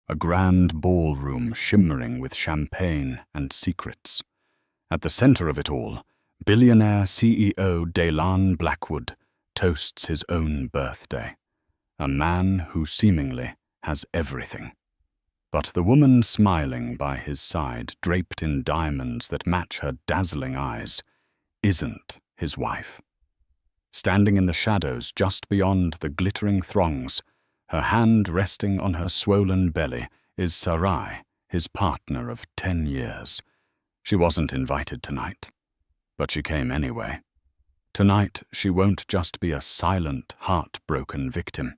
a grand ballroom shimmering with champagne and secrets. At the center of it all, billionaire CEO Daylan Blackwood toasts his own birthday, a man who seemingly has everything. But the woman smiling by his side, draped in diamonds that match her dazzling eyes, isn't his wife. Standing in the shadows just beyond the glittering throngs, her hand resting on her swollen belly, is Sarai, his partner of 10 years. She wasn't invited tonight, but she came anyway. Tonight, she won't just be a silent, heartbroken victim.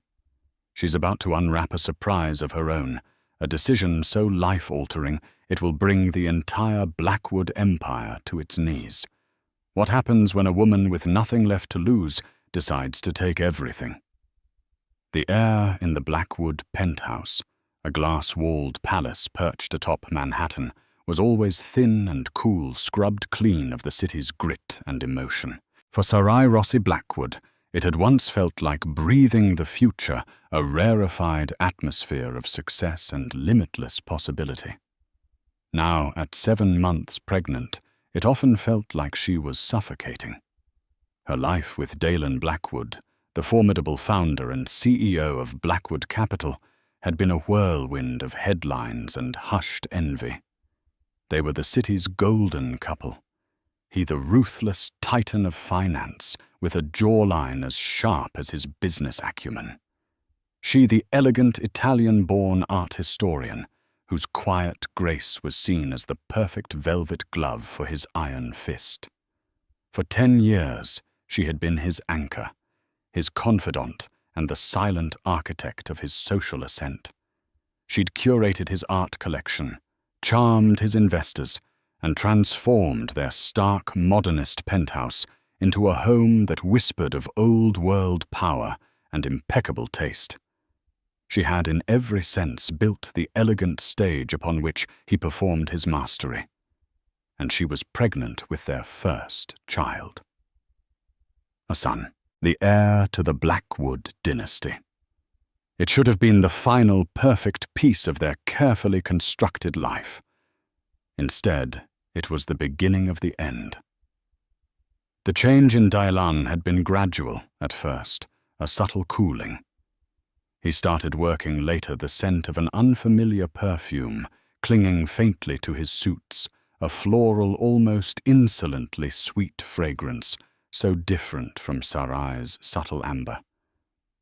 She's about to unwrap a surprise of her own, a decision so life-altering it will bring the entire Blackwood empire to its knees. What happens when a woman with nothing left to lose decides to take everything? The air in the Blackwood penthouse, a glass-walled palace perched atop Manhattan, was always thin and cool, scrubbed clean of the city's grit and emotion. For Sarai Rossi Blackwood, it had once felt like breathing the future, a rarefied atmosphere of success and limitless possibility. Now, at 7 months pregnant, it often felt like she was suffocating. Her life with Daylan Blackwood, the formidable founder and CEO of Blackwood Capital, had been a whirlwind of headlines and hushed envy. They were the city's golden couple. He the ruthless titan of finance, with a jawline as sharp as his business acumen. She the elegant Italian-born art historian, whose quiet grace was seen as the perfect velvet glove for his iron fist. For 10 years, she had been his anchor, his confidant, and the silent architect of his social ascent. She'd curated his art collection, charmed his investors, and transformed their stark modernist penthouse into a home that whispered of old-world power and impeccable taste. She had in every sense built the elegant stage upon which he performed his mastery, and she was pregnant with their first child. A son, the heir to the Blackwood dynasty. It should have been the final perfect piece of their carefully constructed life. Instead, it was the beginning of the end. The change in Daylan had been gradual at first, a subtle cooling. He started working later, the scent of an unfamiliar perfume clinging faintly to his suits, a floral, almost insolently sweet fragrance, so different from Sarai's subtle amber.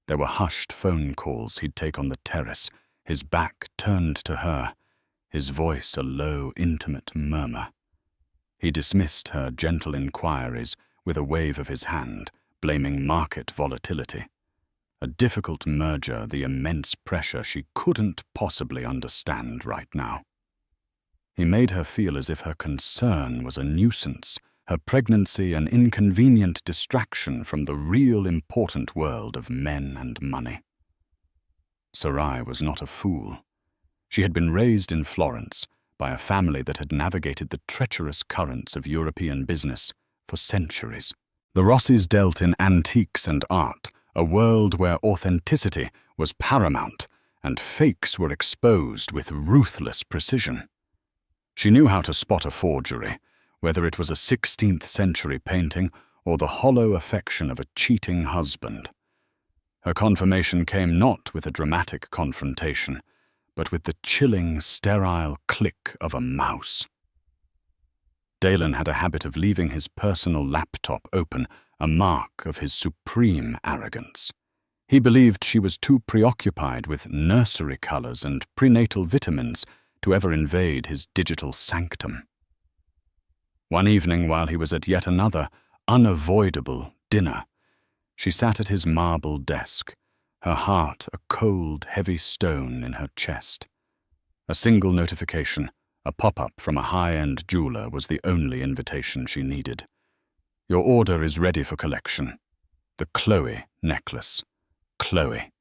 There were hushed phone calls he'd take on the terrace, his back turned to her, his voice a low, intimate murmur. He dismissed her gentle inquiries with a wave of his hand, blaming market volatility. A difficult merger, the immense pressure she couldn't possibly understand right now. He made her feel as if her concern was a nuisance, her pregnancy an inconvenient distraction from the real important world of men and money. Sarai was not a fool. She had been raised in Florence by a family that had navigated the treacherous currents of European business for centuries. The Rossis dealt in antiques and art, a world where authenticity was paramount and fakes were exposed with ruthless precision. She knew how to spot a forgery, whether it was a 16th century painting or the hollow affection of a cheating husband. Her confirmation came not with a dramatic confrontation, but with the chilling, sterile click of a mouse. Daylan had a habit of leaving his personal laptop open, a mark of his supreme arrogance. He believed she was too preoccupied with nursery colors and prenatal vitamins to ever invade his digital sanctum. One evening, while he was at yet another unavoidable dinner, she sat at his marble desk, her heart a cold, heavy stone in her chest. A single notification, a pop-up from a high-end jeweler, was the only invitation she needed. Your order is ready for collection. The Chloe necklace. Chloe.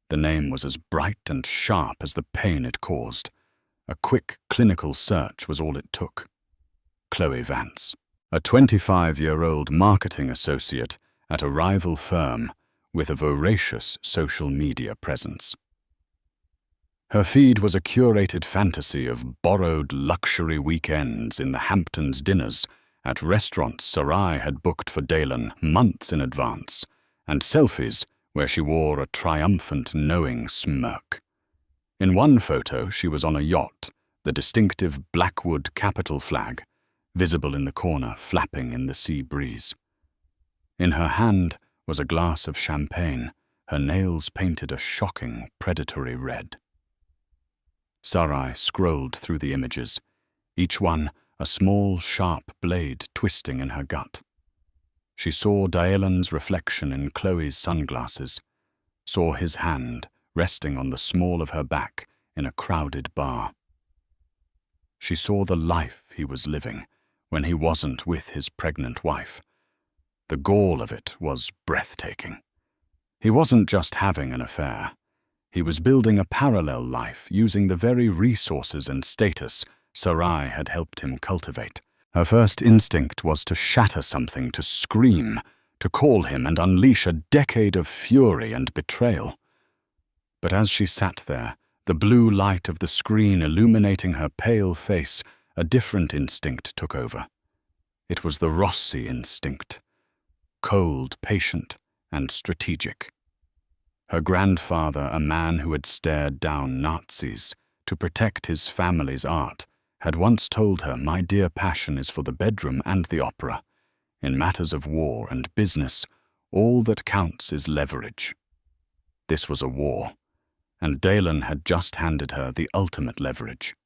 The name was as bright and sharp as the pain it caused. A quick clinical search was all it took. Chloe Vance, a 25-year-old marketing associate at a rival firm with a voracious social media presence. Her feed was a curated fantasy of borrowed luxury weekends in the Hamptons dinners at restaurants Sarai had booked for Dalen months in advance, and selfies where she wore a triumphant, knowing smirk. In one photo, she was on a yacht, the distinctive Blackwood Capitol flag, visible in the corner, flapping in the sea breeze. In her hand was a glass of champagne, her nails painted a shocking, predatory red. Sarai scrolled through the images, each one a small, sharp blade twisting in her gut. She saw Daelan's reflection in Chloe's sunglasses, saw his hand resting on the small of her back in a crowded bar. She saw the life he was living when he wasn't with his pregnant wife. The gall of it was breathtaking. He wasn't just having an affair. He was building a parallel life using the very resources and status Sarai had helped him cultivate. Her first instinct was to shatter something, to scream, to call him and unleash a decade of fury and betrayal. But as she sat there, the blue light of the screen illuminating her pale face, a different instinct took over. It was the Rossi instinct, cold, patient, and strategic. Her grandfather, a man who had stared down Nazis to protect his family's art, had once told her, "My dear passion is for the bedroom and the opera. In matters of war and business, all that counts is leverage." This was a war, and Dalen had just handed her the ultimate leverage.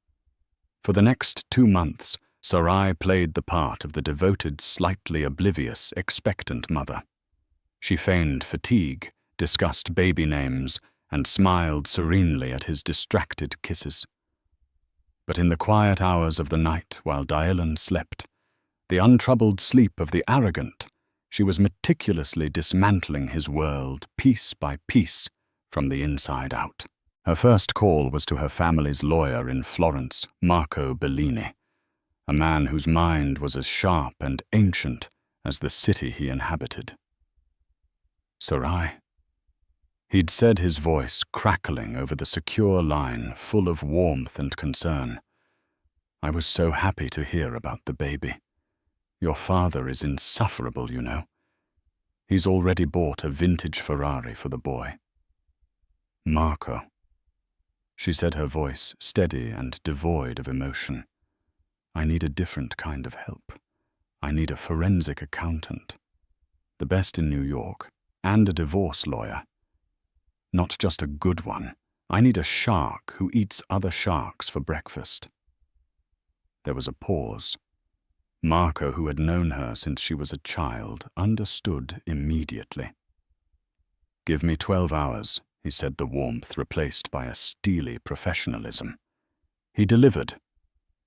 For the next 2 months, Sarai played the part of the devoted, slightly oblivious, expectant mother. She feigned fatigue, discussed baby names, and smiled serenely at his distracted kisses. But in the quiet hours of the night while Dalen slept, the untroubled sleep of the arrogant, she was meticulously dismantling his world piece by piece from the inside out. Her first call was to her family's lawyer in Florence, Marco Bellini, a man whose mind was as sharp and ancient as the city he inhabited. "Sarai?" He'd said, his voice crackling over the secure line, full of warmth and concern. "I was so happy to hear about the baby. Your father is insufferable, you know. He's already bought a vintage Ferrari for the boy." "Marco," she said, her voice steady and devoid of emotion. "I need a different kind of help. I need a forensic accountant, the best in New York, and a divorce lawyer. Not just a good one. I need a shark who eats other sharks for breakfast." There was a pause. Marco, who had known her since she was a child, understood immediately. "Give me 12 hours, he said, the warmth replaced by a steely professionalism. He delivered.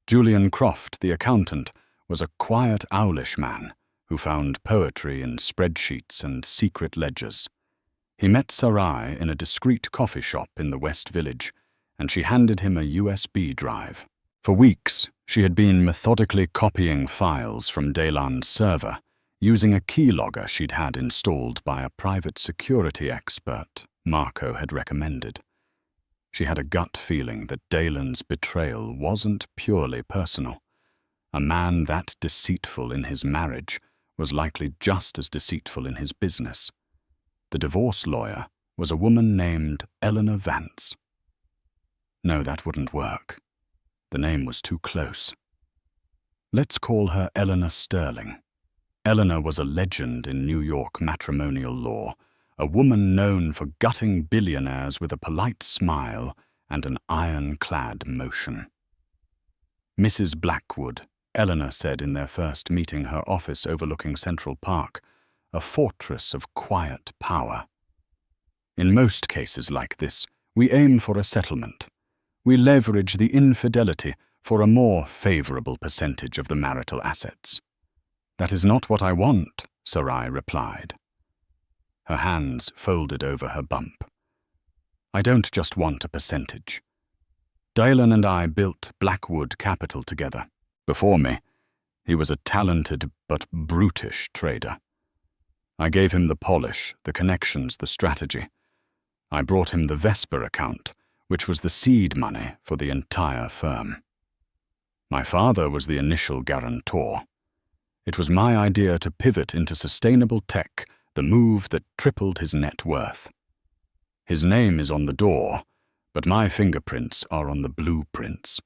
Julian Croft, the accountant, was a quiet, owlish man who found poetry in spreadsheets and secret ledgers. He met Sarai in a discreet coffee shop in the West Village, and she handed him a USB drive. For weeks, she had been methodically copying files from Dalan's server, using a keylogger she'd had installed by a private security expert Marco had recommended. She had a gut feeling that Dalan's betrayal wasn't purely personal. A man that deceitful in his marriage was likely just as deceitful in his business. The divorce lawyer was a woman named Eleanor Vance. No, that wouldn't work. The name was too close. Let's call her Eleanor Sterling. Eleanor was a legend in New York matrimonial law, a woman known for gutting billionaires with a polite smile and an ironclad motion. "Mrs. Blackwood," Eleanor said in their first meeting, her office overlooking Central Park, a fortress of quiet power. "In most cases like this, we aim for a settlement. We leverage the infidelity for a more favorable percentage of the marital assets." "That is not what I want," Sarai replied. Her hands folded over her bump. "I don't just want a percentage. Dalen and I built Blackwood Capital together. Before me, he was a talented but brutish trader. I gave him the polish, the connections, the strategy. I brought him the Vesper account, which was the seed money for the entire firm. My father was the initial guarantor. It was my idea to pivot into sustainable tech, the move that tripled his net worth. His name is on the door, but my fingerprints are on the blueprints.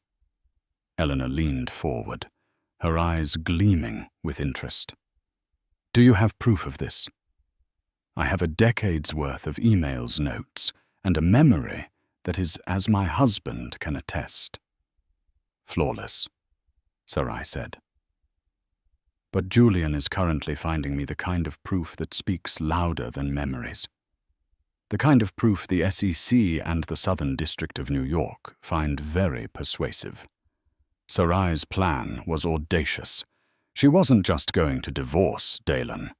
Eleanor leaned forward, her eyes gleaming with interest. Do you have proof of this? I have a decade's worth of emails, notes, and a memory that is as my husband can attest. Flawless, Sarai said. But Julian is currently finding me the kind of proof that speaks louder than memories. The kind of proof the SEC and the Southern District of New York find very persuasive. Sarai's plan was audacious. She wasn't just going to divorce Dalen.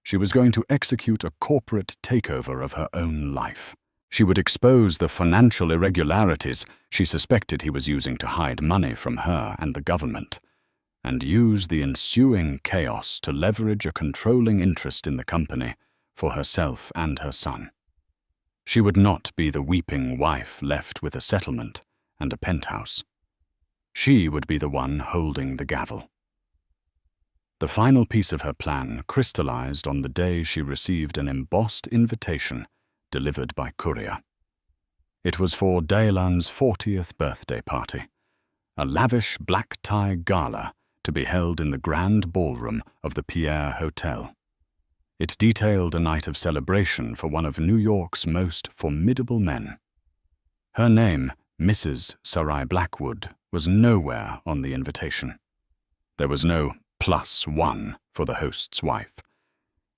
She was going to execute a corporate takeover of her own life. She would expose the financial irregularities she suspected he was using to hide money from her and the government, and use the ensuing chaos to leverage a controlling interest in the company for herself and her son. She would not be the weeping wife left with a settlement and a penthouse. She would be the one holding the gavel. The final piece of her plan crystallized on the day she received an embossed invitation delivered by courier. It was for Dalan's 40th birthday party, a lavish black-tie gala to be held in the grand ballroom of the Pierre Hotel. It detailed a night of celebration for one of New York's most formidable men. Her name, Mrs. Sarai Blackwood, was nowhere on the invitation. There was no +1 for the host's wife.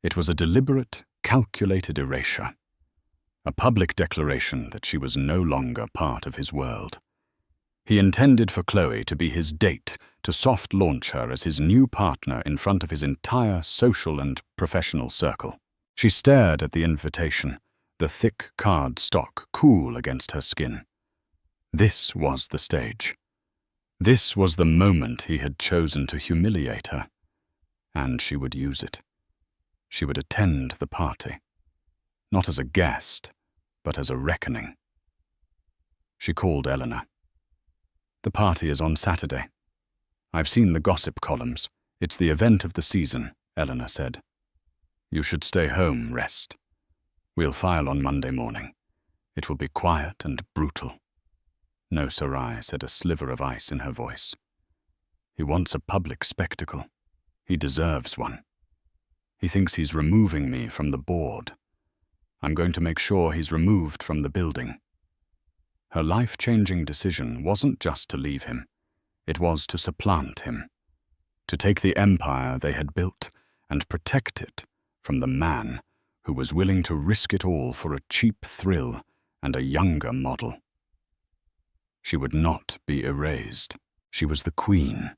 It was a deliberate, calculated erasure, a public declaration that she was no longer part of his world. He intended for Chloe to be his date, to soft launch her as his new partner in front of his entire social and professional circle. She stared at the invitation, the thick card stock cool against her skin. This was the stage. This was the moment he had chosen to humiliate her, and she would use it. She would attend the party, not as a guest, but as a reckoning. She called Eleanor. The party is on Saturday. I've seen the gossip columns. It's the event of the season, Eleanor said. You should stay home, rest. We'll file on Monday morning. It will be quiet and brutal. No, Sarai said, a sliver of ice in her voice. He wants a public spectacle. He deserves one. He thinks he's removing me from the board. I'm going to make sure he's removed from the building. Her life-changing decision wasn't just to leave him. It was to supplant him, to take the empire they had built and protect it from the man who was willing to risk it all for a cheap thrill and a younger model. She would not be erased. She was the queen,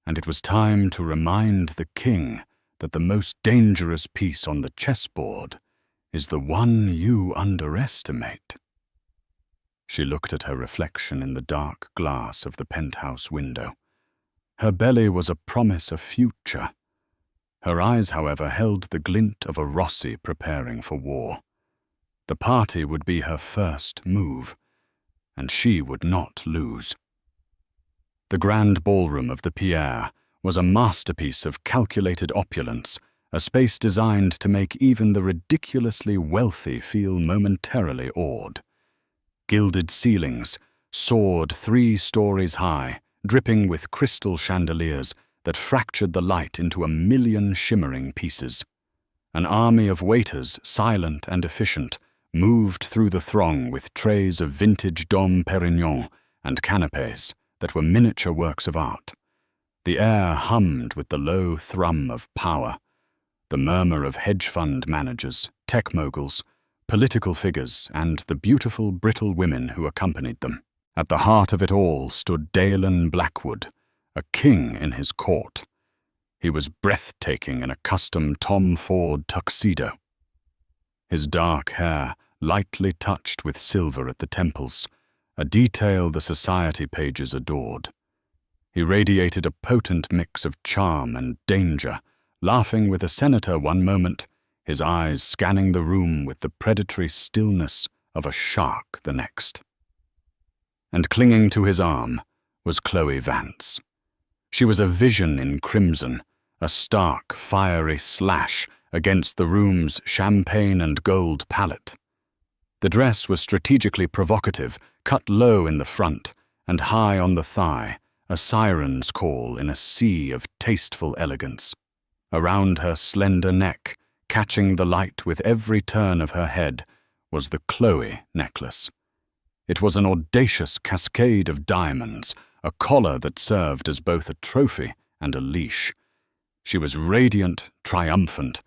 and it was time to remind the king that the most dangerous piece on the chessboard is the one you underestimate. She looked at her reflection in the dark glass of the penthouse window. Her belly was a promise of future. Her eyes, however, held the glint of a Rossi preparing for war. The party would be her first move, and she would not lose. The grand ballroom of the Pierre was a masterpiece of calculated opulence, a space designed to make even the ridiculously wealthy feel momentarily awed. Gilded ceilings soared 3 stories high, dripping with crystal chandeliers that fractured the light into 1,000,000 shimmering pieces. An army of waiters, silent and efficient, moved through the throng with trays of vintage Dom Perignon and canapés that were miniature works of art. The air hummed with the low thrum of power, the murmur of hedge fund managers, tech moguls, political figures, and the beautiful, brittle women who accompanied them. At the heart of it all stood Dalen Blackwood, a king in his court. He was breathtaking in a custom Tom Ford tuxedo. His dark hair lightly touched with silver at the temples, a detail the society pages adored. He radiated a potent mix of charm and danger, laughing with a senator one moment, his eyes scanning the room with the predatory stillness of a shark the next. and clinging to his arm was Chloe Vance. She was a vision in crimson, a stark, fiery slash against the room's champagne and gold palette. The dress was strategically provocative, cut low in the front and high on the thigh, a siren's call in a sea of tasteful elegance. Around her slender neck, catching the light with every turn of her head, was the Chloe necklace. It was an audacious cascade of diamonds, a collar that served as both a trophy and a leash. She was radiant, triumphant,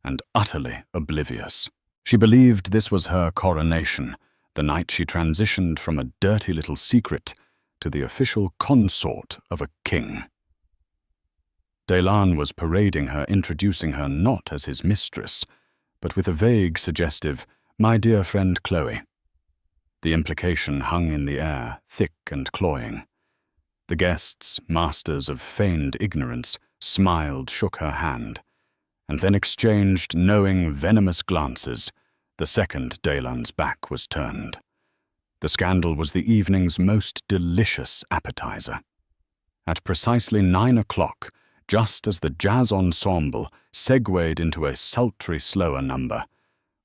and utterly oblivious. She believed this was her coronation, the night she transitioned from a dirty little secret to the official consort of a king. Daylan was parading her, introducing her not as his mistress, but with a vague, suggestive, "My dear friend Chloe." The implication hung in the air, thick and cloying. The guests, masters of feigned ignorance, smiled, shook her hand, and then exchanged knowing, venomous glances the second Daylan's back was turned. The scandal was the evening's most delicious appetizer. At precisely 9 o'clock, just as the jazz ensemble segued into a sultry slower number,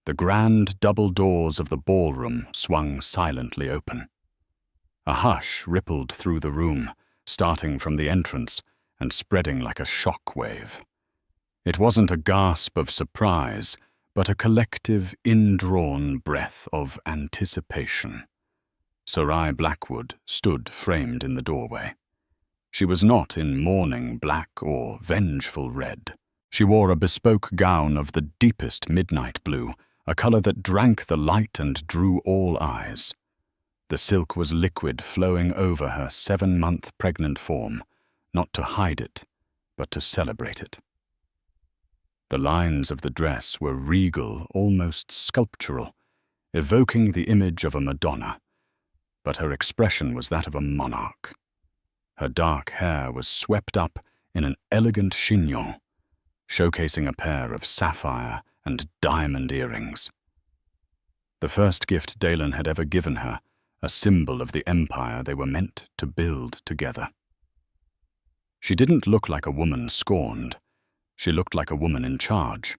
the grand double doors of the ballroom swung silently open. A hush rippled through the room, starting from the entrance and spreading like a shock wave. It wasn't a gasp of surprise, but a collective, indrawn breath of anticipation. Sarai Blackwood stood framed in the doorway. She was not in mourning black or vengeful red. She wore a bespoke gown of the deepest midnight blue, a color that drank the light and drew all eyes. The silk was liquid, flowing over her 7-month pregnant form, not to hide it, but to celebrate it. The lines of the dress were regal, almost sculptural, evoking the image of a Madonna, but her expression was that of a monarch. Her dark hair was swept up in an elegant chignon, showcasing a pair of sapphire and diamond earrings. The first gift Daylan had ever given her, a symbol of the empire they were meant to build together. She didn't look like a woman scorned. She looked like a woman in charge.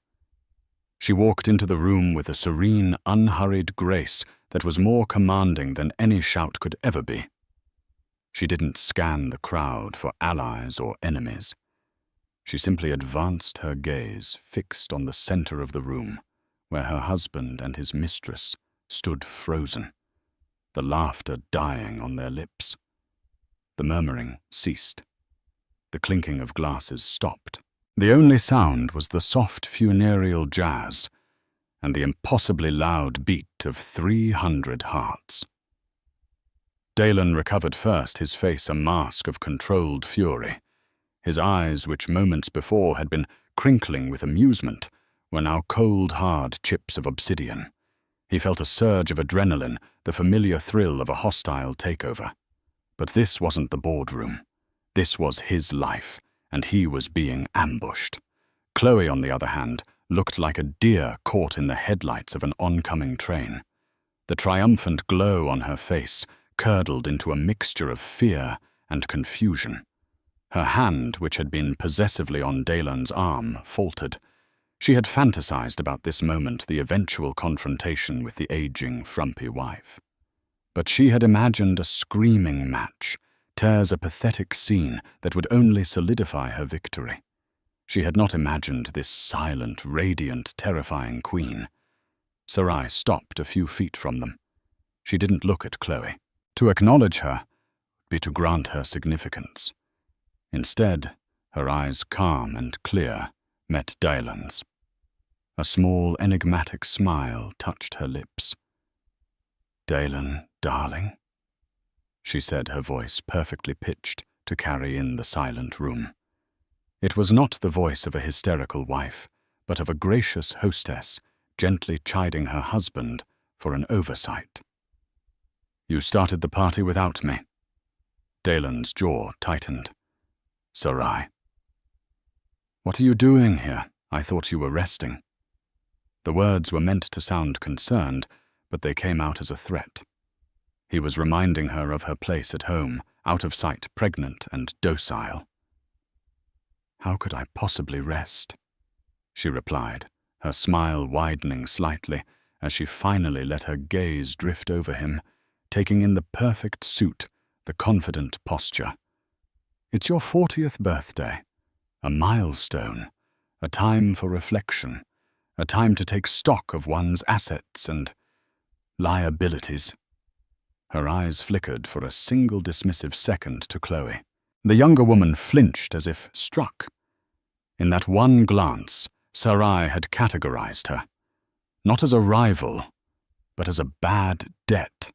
She walked into the room with a serene, unhurried grace that was more commanding than any shout could ever be. She didn't scan the crowd for allies or enemies. She simply advanced her gaze, fixed on the center of the room, where her husband and his mistress stood frozen, the laughter dying on their lips. The murmuring ceased. The clinking of glasses stopped. The only sound was the soft funereal jazz and the impossibly loud beat of 300 hearts. Daylan recovered first, his face a mask of controlled fury. His eyes, which moments before had been crinkling with amusement, were now cold, hard chips of obsidian. He felt a surge of adrenaline, the familiar thrill of a hostile takeover. But this wasn't the boardroom. This was his life, and he was being ambushed. Chloe, on the other hand, looked like a deer caught in the headlights of an oncoming train. The triumphant glow on her face curdled into a mixture of fear and confusion. Her hand, which had been possessively on Daylan's arm, faltered. She had fantasized about this moment, the eventual confrontation with the aging, frumpy wife. But she had imagined a screaming match, tears a pathetic scene that would only solidify her victory. She had not imagined this silent, radiant, terrifying queen. Sarai stopped a few feet from them. She didn't look at Chloe. To acknowledge her would be to grant her significance. Instead, her eyes, calm and clear, met Daylan's. A small, enigmatic smile touched her lips. "Daylan, darling," she said, her voice perfectly pitched to carry in the silent room. It was not the voice of a hysterical wife, but of a gracious hostess, gently chiding her husband for an oversight. "You started the party without me." Daylan's jaw tightened. "Sarai." "What are you doing here? I thought you were resting." The words were meant to sound concerned, but they came out as a threat. He was reminding her of her place at home, out of sight, pregnant and docile. "How could I possibly rest?" she replied, her smile widening slightly as she finally let her gaze drift over him, taking in the perfect suit, the confident posture. "It's your 40th birthday, a milestone, a time for reflection, a time to take stock of one's assets and liabilities." Her eyes flickered for a single dismissive second to Chloe. The younger woman flinched as if struck. In that one glance, Sarai had categorized her, not as a rival, but as a bad debt.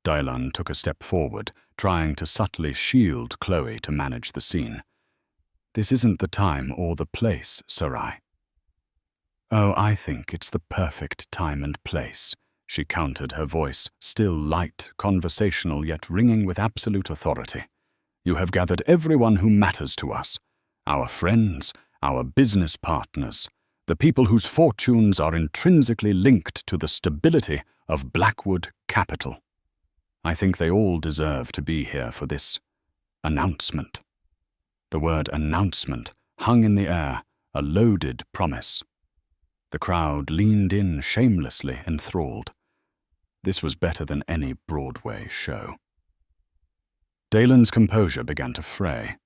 Dylan took a step forward, trying to subtly shield Chloe to manage the scene. "This isn't the time or the place, Sarai." "Oh, I think it's the perfect time and place," she countered, her voice still light, conversational, yet ringing with absolute authority. "You have gathered everyone who matters to us, our friends, our business partners, the people whose fortunes are intrinsically linked to the stability of Blackwood Capital. I think they all deserve to be here for this announcement." The word announcement hung in the air, a loaded promise. The crowd leaned in shamelessly enthralled. This was better than any Broadway show. Dalen's composure began to fray.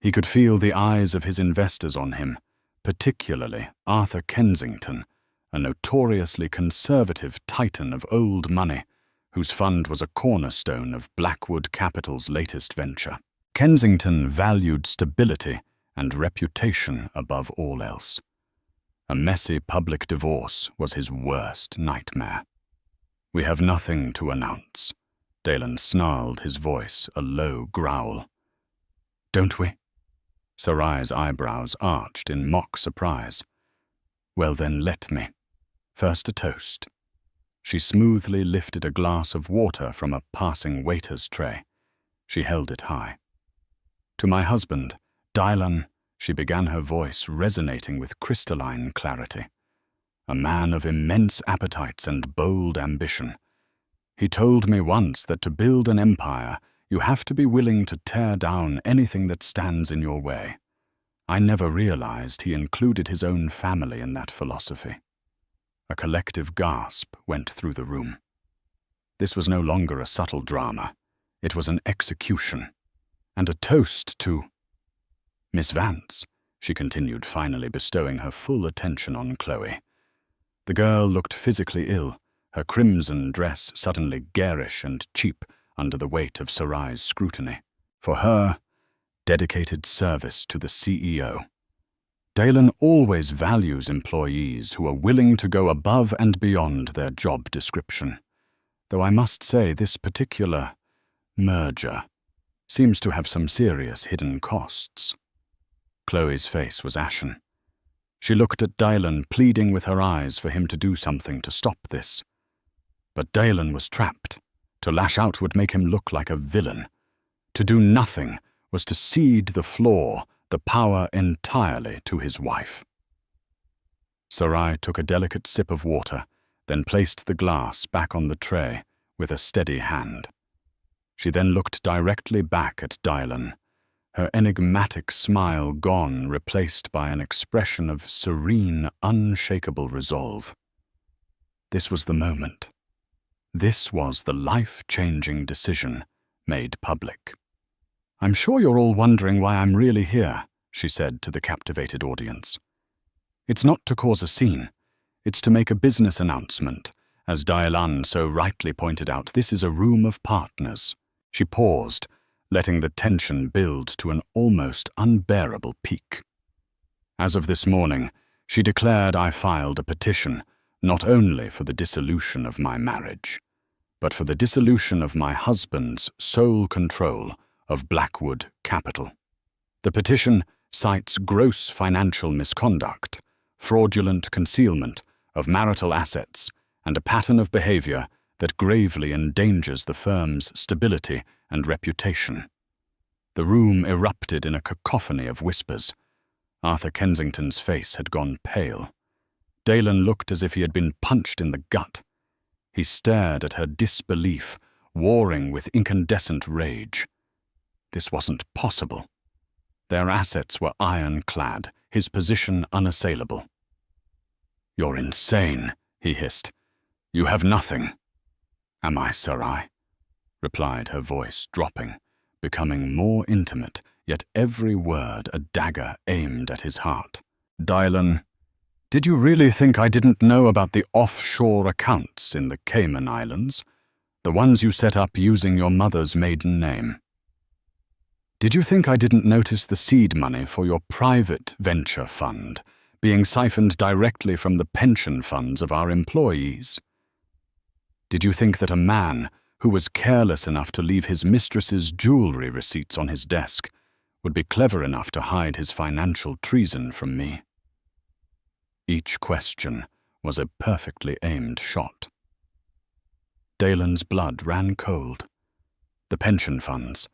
He could feel the eyes of his investors on him, particularly Arthur Kensington, a notoriously conservative titan of old money, whose fund was a cornerstone of Blackwood Capital's latest venture. Kensington valued stability and reputation above all else. A messy public divorce was his worst nightmare. "We have nothing to announce," Dalen snarled, his voice a low growl. "Don't we?" Sarai's eyebrows arched in mock surprise. "Well then, let me. First a toast." She smoothly lifted a glass of water from a passing waiter's tray. She held it high. "To my husband, Dylan," she began, her voice resonating with crystalline clarity. "A man of immense appetites and bold ambition. He told me once that to build an empire, you have to be willing to tear down anything that stands in your way. I never realized he included his own family in that philosophy." A collective gasp went through the room. This was no longer a subtle drama. It was an execution. And a toast to Miss Vance, she continued, finally bestowing her full attention on Chloe. The girl looked physically ill, her crimson dress suddenly garish and cheap under the weight of Sarai's scrutiny. For her, dedicated service to the CEO. Dalen always values employees who are willing to go above and beyond their job description, though I must say this particular merger seems to have some serious hidden costs. Chloe's face was ashen. She looked at Dalen, pleading with her eyes for him to do something to stop this. But Dalen was trapped. To lash out would make him look like a villain. To do nothing was to cede the floor, the power entirely to his wife. Sarai took a delicate sip of water, then placed the glass back on the tray with a steady hand. She then looked directly back at Dylan, her enigmatic smile gone, replaced by an expression of serene, unshakable resolve. This was the moment. This was the life-changing decision made public. "I'm sure you're all wondering why I'm really here," she said to the captivated audience. "It's not to cause a scene. It's to make a business announcement. As Dylan so rightly pointed out, this is a room of partners." She paused, letting the tension build to an almost unbearable peak. "As of this morning," she declared, "I filed a petition, not only for the dissolution of my marriage, but for the dissolution of my husband's sole control of Blackwood Capital. The petition cites gross financial misconduct, fraudulent concealment of marital assets, and a pattern of behavior that gravely endangers the firm's stability and reputation." The room erupted in a cacophony of whispers. Arthur Kensington's face had gone pale. Dalen looked as if he had been punched in the gut. He stared at her disbelief, warring with incandescent rage. This wasn't possible. Their assets were ironclad, his position unassailable. "You're insane," he hissed. "You have nothing." "Am I, Sarai?" replied her voice, dropping, becoming more intimate, yet every word a dagger aimed at his heart. "Dylan, did you really think I didn't know about the offshore accounts in the Cayman Islands, the ones you set up using your mother's maiden name? Did you think I didn't notice the seed money for your private venture fund being siphoned directly from the pension funds of our employees? Did you think that a man who was careless enough to leave his mistress's jewelry receipts on his desk would be clever enough to hide his financial treason from me?" Each question was a perfectly aimed shot. Dalen's blood ran cold. The pension funds.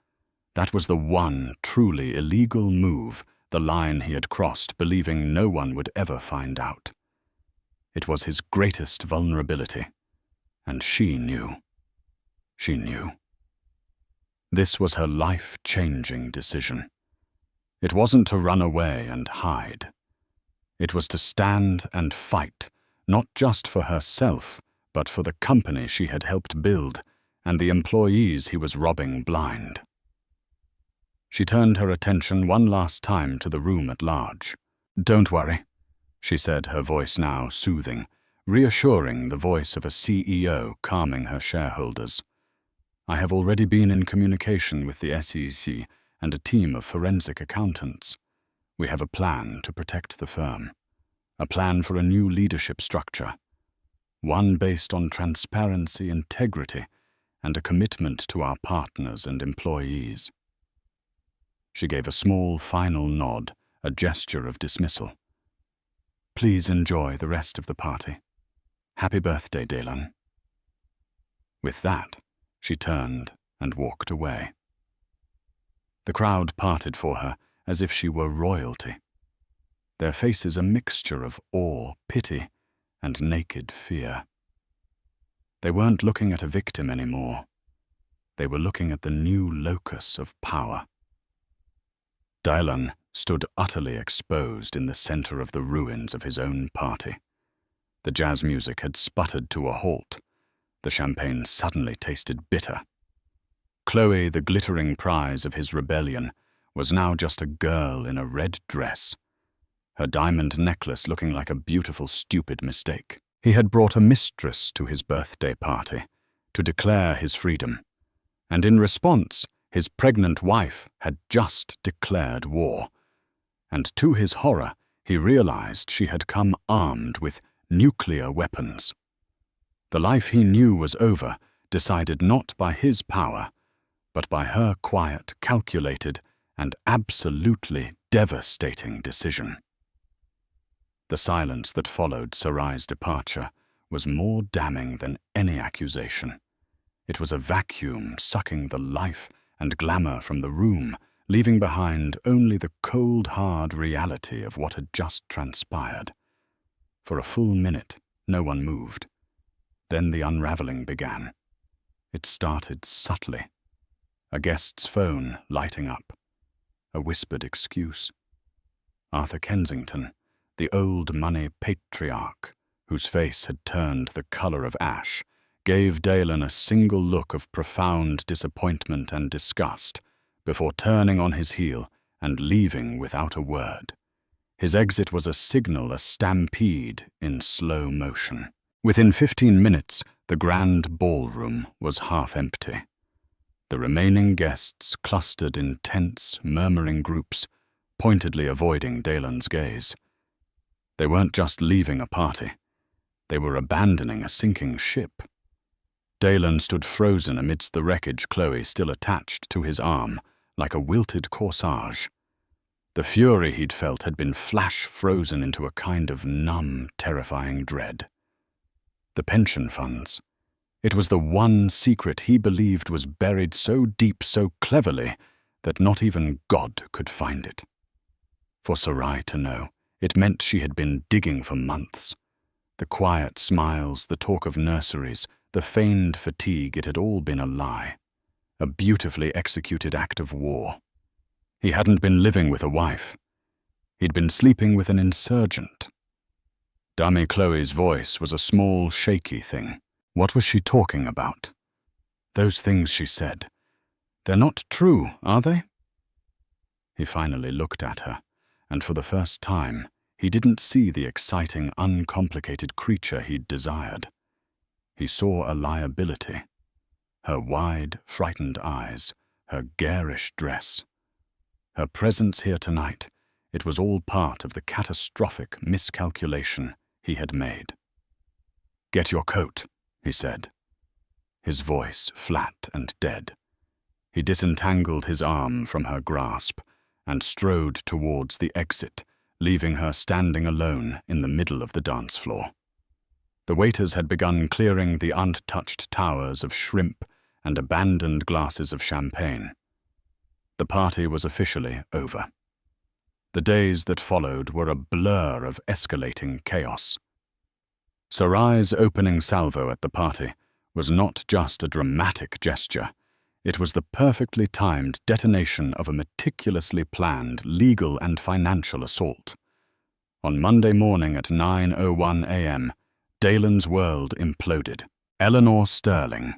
That was the one truly illegal move, the line he had crossed, believing no one would ever find out. It was his greatest vulnerability, and she knew. She knew. This was her life-changing decision. It wasn't to run away and hide. It was to stand and fight, not just for herself, but for the company she had helped build and the employees he was robbing blind. She turned her attention one last time to the room at large. "Don't worry," she said, her voice now soothing, reassuring the voice of a CEO calming her shareholders. "I have already been in communication with the SEC and a team of forensic accountants. We have a plan to protect the firm, a plan for a new leadership structure, one based on transparency, integrity, and a commitment to our partners and employees." She gave a small final nod, a gesture of dismissal. "Please enjoy the rest of the party. Happy birthday, Dalan." With that, she turned and walked away. The crowd parted for her as if she were royalty, their faces a mixture of awe, pity, and naked fear. They weren't looking at a victim anymore. They were looking at the new locus of power. Dylan stood utterly exposed in the center of the ruins of his own party. The jazz music had sputtered to a halt. The champagne suddenly tasted bitter. Chloe, the glittering prize of his rebellion, was now just a girl in a red dress, her diamond necklace looking like a beautiful, stupid mistake. He had brought a mistress to his birthday party to declare his freedom, and in response, his pregnant wife had just declared war, and to his horror, he realized she had come armed with nuclear weapons. The life he knew was over, decided not by his power, but by her quiet, calculated, and absolutely devastating decision. The silence that followed Sarai's departure was more damning than any accusation. It was a vacuum sucking the life and glamour from the room, leaving behind only the cold, hard reality of what had just transpired. For a full minute, no one moved. Then the unraveling began. It started subtly. A guest's phone lighting up. A whispered excuse. Arthur Kensington, the old money patriarch, whose face had turned the color of ash, gave Dalan a single look of profound disappointment and disgust before turning on his heel and leaving without a word. His exit was a signal, a stampede in slow motion. Within 15 minutes, the grand ballroom was half empty. The remaining guests clustered in tense, murmuring groups, pointedly avoiding Dalan's gaze. They weren't just leaving a party. They were abandoning a sinking ship. Dalan stood frozen amidst the wreckage, Chloe still attached to his arm, like a wilted corsage. The fury he'd felt had been flash-frozen into a kind of numb, terrifying dread. The pension funds. It was the one secret he believed was buried so deep, so cleverly, that not even God could find it. For Sarai to know, it meant she had been digging for months. The quiet smiles, the talk of nurseries, The feigned fatigue, it had all been a lie, a beautifully executed act of war. He hadn't been living with a wife. He'd been sleeping with an insurgent. Dame Chloe's voice was a small, shaky thing. What was she talking about? Those things she said. They're not true, are they? He finally looked at her, and for the first time, he didn't see the exciting, uncomplicated creature he'd desired. He saw a liability. Her wide, frightened eyes, her garish dress. Her presence here tonight, it was all part of the catastrophic miscalculation he had made. "Get your coat," he said. His voice flat and dead. He disentangled his arm from her grasp and strode towards the exit, leaving her standing alone in the middle of the dance floor. The waiters had begun clearing the untouched towers of shrimp and abandoned glasses of champagne. The party was officially over. The days that followed were a blur of escalating chaos. Sarai's opening salvo at the party was not just a dramatic gesture. It was the perfectly timed detonation of a meticulously planned legal and financial assault. On Monday morning at 9:01 a.m., Dalen's world imploded. Eleanor Sterling,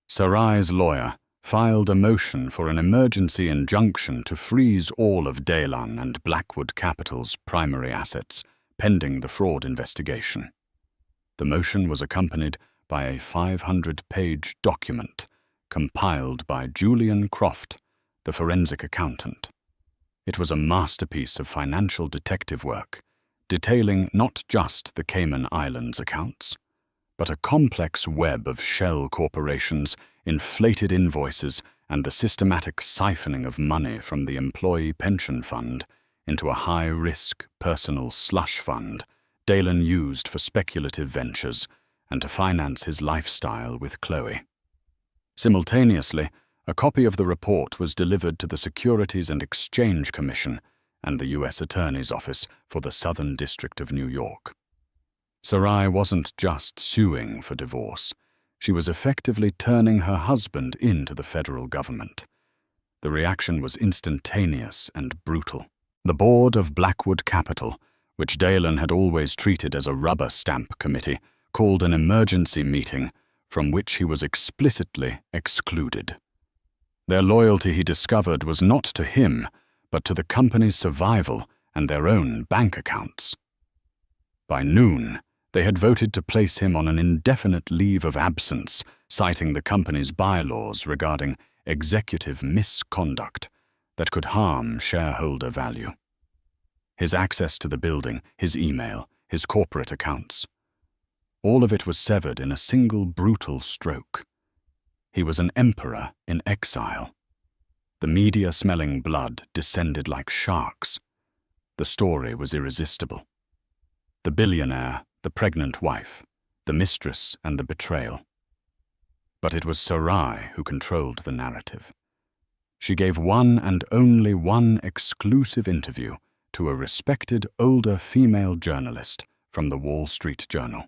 Sarai's lawyer, filed a motion for an emergency injunction to freeze all of Dalen and Blackwood Capital's primary assets, pending the fraud investigation. The motion was accompanied by a 500-page document compiled by Julian Croft, the forensic accountant. It was a masterpiece of financial detective work, detailing not just the Cayman Islands accounts, but a complex web of shell corporations, inflated invoices, and the systematic siphoning of money from the employee pension fund into a high-risk personal slush fund Dalen used for speculative ventures and to finance his lifestyle with Chloe. Simultaneously, a copy of the report was delivered to the Securities and Exchange Commission and the U.S. Attorney's Office for the Southern District of New York. Sarai wasn't just suing for divorce. She was effectively turning her husband into the federal government. The reaction was instantaneous and brutal. The board of Blackwood Capital, which Dalen had always treated as a rubber stamp committee, called an emergency meeting from which he was explicitly excluded. Their loyalty, he discovered, was not to him, but to the company's survival and their own bank accounts. By noon, they had voted to place him on an indefinite leave of absence, citing the company's bylaws regarding executive misconduct that could harm shareholder value. His access to the building, his email, his corporate accounts, all of it was severed in a single brutal stroke. He was an emperor in exile. The media smelling blood descended like sharks. The story was irresistible. The billionaire, the pregnant wife, the mistress, and the betrayal. But it was Sarai who controlled the narrative. She gave one and only one exclusive interview to a respected older female journalist from the Wall Street Journal.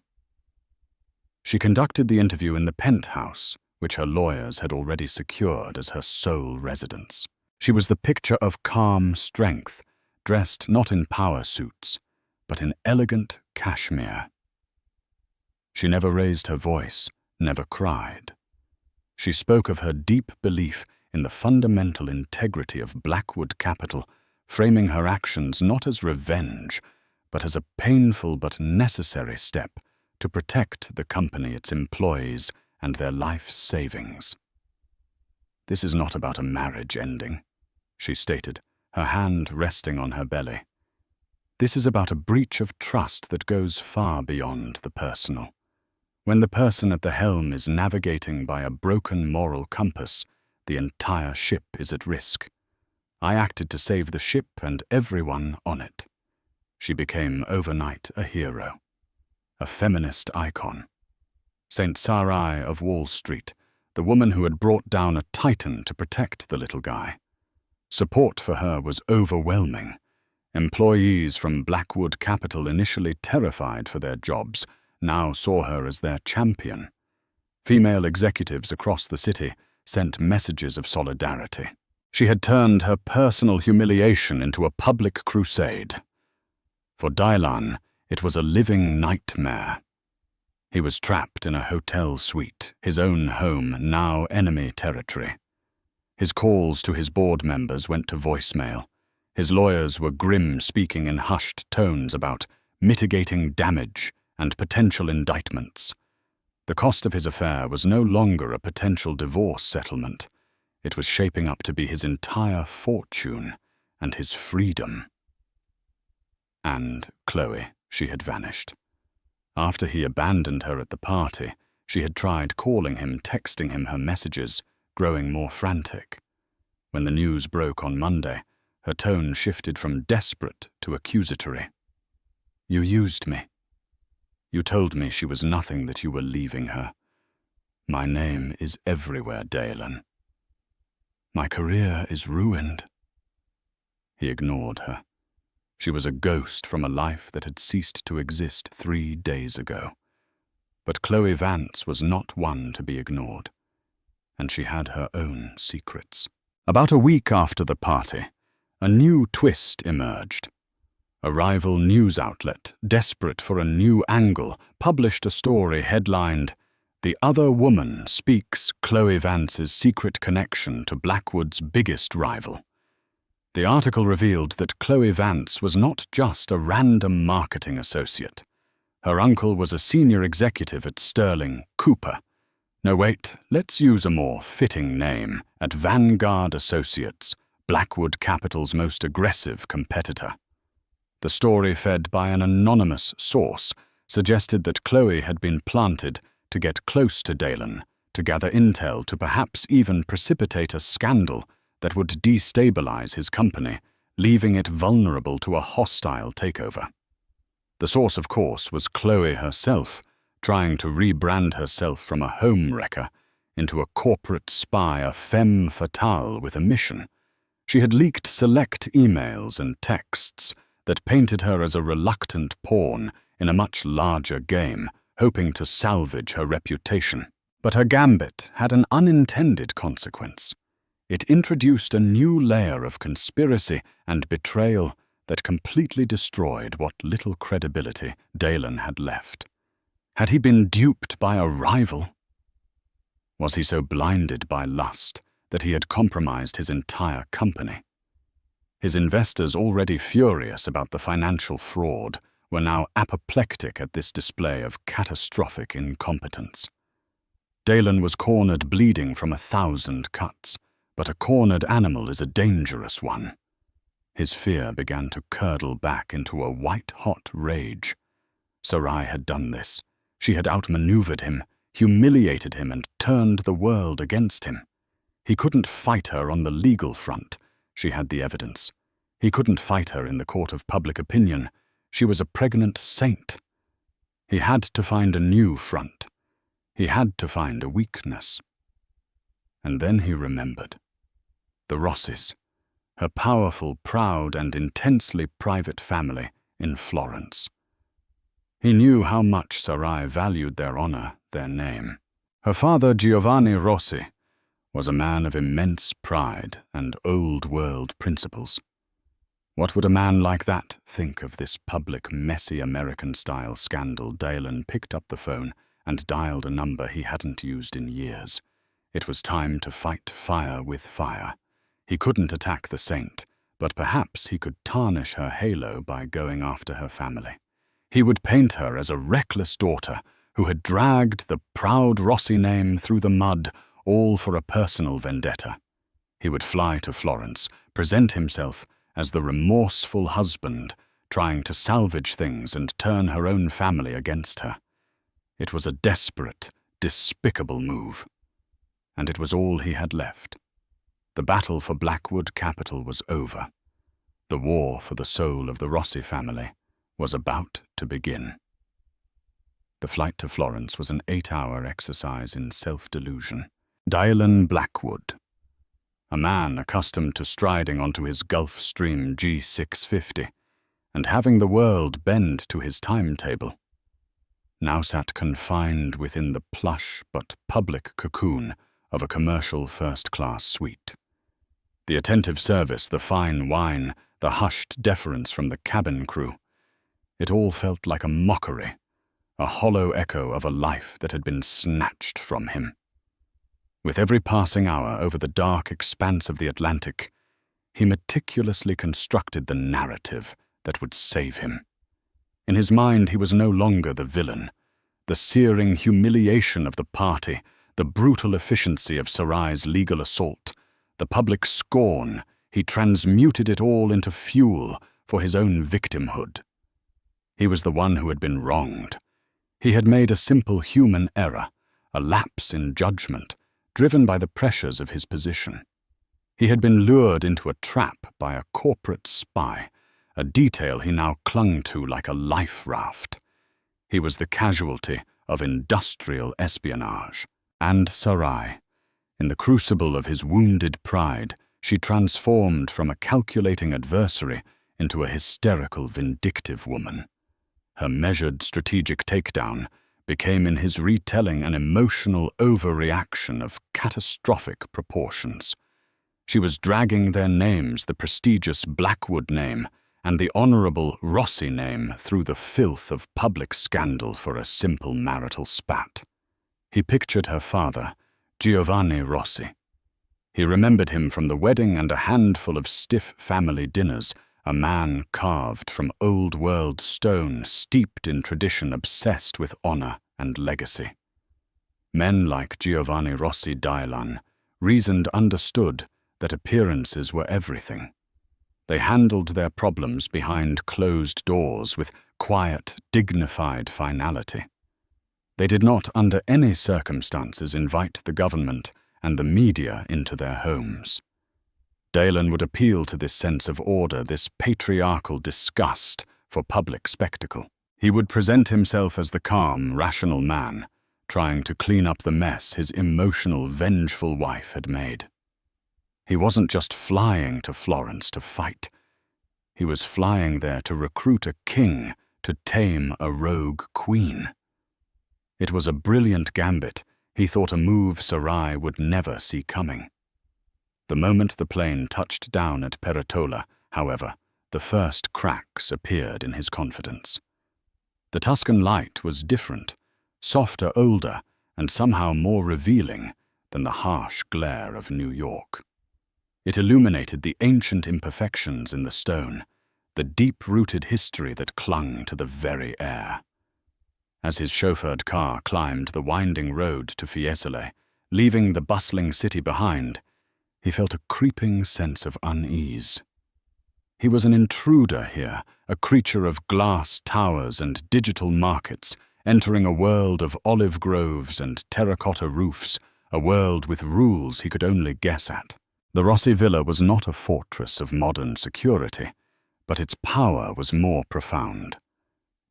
She conducted the interview in the penthouse, which her lawyers had already secured as her sole residence. She was the picture of calm strength, dressed not in power suits, but in elegant cashmere. She never raised her voice, never cried. She spoke of her deep belief in the fundamental integrity of Blackwood Capital, framing her actions not as revenge, but as a painful but necessary step to protect the company, its employees, and their life savings. "This is not about a marriage ending," she stated, her hand resting on her belly. "This is about a breach of trust that goes far beyond the personal. When the person at the helm is navigating by a broken moral compass, the entire ship is at risk. I acted to save the ship and everyone on it." She became overnight a hero, a feminist icon. Saint Sarai of Wall Street, the woman who had brought down a titan to protect the little guy. Support for her was overwhelming. Employees from Blackwood Capital, initially terrified for their jobs, now saw her as their champion. Female executives across the city sent messages of solidarity. She had turned her personal humiliation into a public crusade. For Dylan, it was a living nightmare. He was trapped in a hotel suite, his own home now enemy territory. His calls to his board members went to voicemail. His lawyers were grim, speaking in hushed tones about mitigating damage and potential indictments. The cost of his affair was no longer a potential divorce settlement. It was shaping up to be his entire fortune and his freedom. And Chloe, she had vanished. After he abandoned her at the party, she had tried calling him, texting him her messages, growing more frantic. When the news broke on Monday, her tone shifted from desperate to accusatory. "You used me. You told me she was nothing, that you were leaving her. My name is everywhere, Dalen. My career is ruined." He ignored her. She was a ghost from a life that had ceased to exist 3 days ago. But Chloe Vance was not one to be ignored, and she had her own secrets. About a week after the party, a new twist emerged. A rival news outlet, desperate for a new angle, published a story headlined, "The Other Woman Speaks Chloe Vance's Secret Connection to Blackwood's Biggest Rival." The article revealed that Chloe Vance was not just a random marketing associate. Her uncle was a senior executive at Sterling Cooper. No, wait, let's use a more fitting name, at Vanguard Associates, Blackwood Capital's most aggressive competitor. The story, fed by an anonymous source, suggested that Chloe had been planted to get close to Dalen, to gather intel, to perhaps even precipitate a scandal that would destabilize his company, leaving it vulnerable to a hostile takeover. The source, of course, was Chloe herself, trying to rebrand herself from a home wrecker into a corporate spy, a femme fatale with a mission. She had leaked select emails and texts that painted her as a reluctant pawn in a much larger game, hoping to salvage her reputation. But her gambit had an unintended consequence. It introduced a new layer of conspiracy and betrayal that completely destroyed what little credibility Dalen had left. Had he been duped by a rival? Was he so blinded by lust that he had compromised his entire company? His investors, already furious about the financial fraud, were now apoplectic at this display of catastrophic incompetence. Dalen was cornered, bleeding from 1,000 cuts. But a cornered animal is a dangerous one. His fear began to curdle back into a white-hot rage. Sarai had done this. She had outmaneuvered him, humiliated him, and turned the world against him. He couldn't fight her on the legal front. She had the evidence. He couldn't fight her in the court of public opinion. She was a pregnant saint. He had to find a new front. He had to find a weakness. And then he remembered. The Rossis, her powerful, proud, and intensely private family in Florence. He knew how much Sarai valued their honor, their name. Her father, Giovanni Rossi, was a man of immense pride and old-world principles. What would a man like that think of this public, messy American-style scandal? Dalen picked up the phone and dialed a number he hadn't used in years. It was time to fight fire with fire. He couldn't attack the saint, but perhaps he could tarnish her halo by going after her family. He would paint her as a reckless daughter who had dragged the proud Rossi name through the mud, all for a personal vendetta. He would fly to Florence, present himself as the remorseful husband, trying to salvage things and turn her own family against her. It was a desperate, despicable move. And it was all he had left. The battle for Blackwood Capital was over. The war for the soul of the Rossi family was about to begin. The flight to Florence was an 8-hour exercise in self-delusion. Dylan Blackwood, a man accustomed to striding onto his Gulfstream G650 and having the world bend to his timetable. now sat confined within the plush but public cocoon of a commercial first-class suite. The attentive service, the fine wine, the hushed deference from the cabin crew, it all felt like a mockery, a hollow echo of a life that had been snatched from him. With every passing hour over the dark expanse of the Atlantic, he meticulously constructed the narrative that would save him. In his mind, he was no longer the villain. The searing humiliation of the party, the brutal efficiency of Sarai's legal assault, the public scorn, he transmuted it all into fuel for his own victimhood. He was the one who had been wronged. He had made a simple human error, a lapse in judgment, driven by the pressures of his position. He had been lured into a trap by a corporate spy, a detail he now clung to like a life raft. He was the casualty of industrial espionage. And Sarai, in the crucible of his wounded pride, she transformed from a calculating adversary into a hysterical, vindictive woman. Her measured strategic takedown became in his retelling an emotional overreaction of catastrophic proportions. She was dragging their names, the prestigious Blackwood name and the honorable Rossi name, through the filth of public scandal for a simple marital spat. He pictured her father, Giovanni Rossi. He remembered him from the wedding and a handful of stiff family dinners, a man carved from old-world stone, steeped in tradition, obsessed with honor and legacy. Men like Giovanni Rossi Dailan reasoned understood that appearances were everything. They handled their problems behind closed doors with quiet, dignified finality. They did not, under any circumstances, invite the government and the media into their homes. Dailan would appeal to this sense of order, this patriarchal disgust for public spectacle. He would present himself as the calm, rational man, trying to clean up the mess his emotional, vengeful wife had made. He wasn't just flying to Florence to fight. He was flying there to recruit a king to tame a rogue queen. It was a brilliant gambit. He thought a move Sarai would never see coming. The moment the plane touched down at Peretola, however, the first cracks appeared in his confidence. The Tuscan light was different, softer, older, and somehow more revealing than the harsh glare of New York. It illuminated the ancient imperfections in the stone, the deep-rooted history that clung to the very air. As his chauffeured car climbed the winding road to Fiesole, leaving the bustling city behind, he felt a creeping sense of unease. He was an intruder here, a creature of glass towers and digital markets, entering a world of olive groves and terracotta roofs, a world with rules he could only guess at. The Rossi Villa was not a fortress of modern security, but its power was more profound.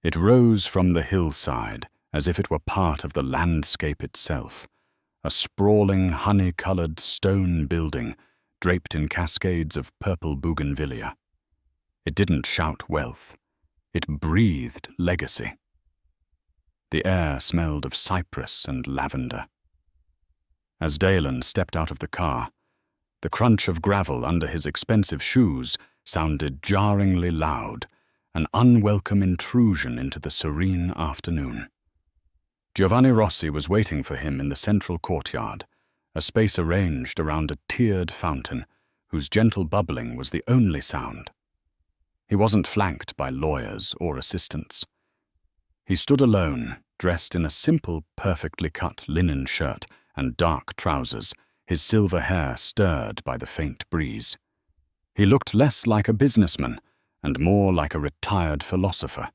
It rose from the hillside as if it were part of the landscape itself, a sprawling, honey-colored stone building draped in cascades of purple bougainvillea. It didn't shout wealth. It breathed legacy. The air smelled of cypress and lavender. As Dailan stepped out of the car, the crunch of gravel under his expensive shoes sounded jarringly loud, an unwelcome intrusion into the serene afternoon. Giovanni Rossi was waiting for him in the central courtyard, a space arranged around a tiered fountain whose gentle bubbling was the only sound. He wasn't flanked by lawyers or assistants. He stood alone, dressed in a simple, perfectly cut linen shirt and dark trousers, his silver hair stirred by the faint breeze. He looked less like a businessman and more like a retired philosopher,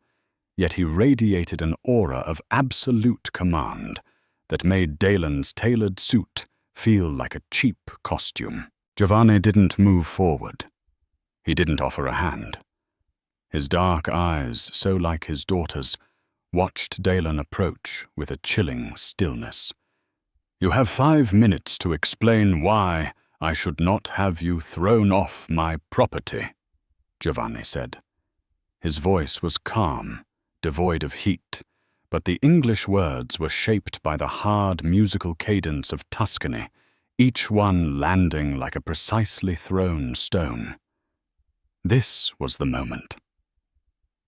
yet he radiated an aura of absolute command that made Dailan's tailored suit feel like a cheap costume. Giovanni didn't move forward. He didn't offer a hand. His dark eyes, so like his daughter's, watched Dailan approach with a chilling stillness. "You have 5 minutes to explain why I should not have you thrown off my property," Giovanni said. His voice was calm, devoid of heat, But the English words were shaped by the hard musical cadence of Tuscany, each one landing like a precisely thrown stone. This was the moment.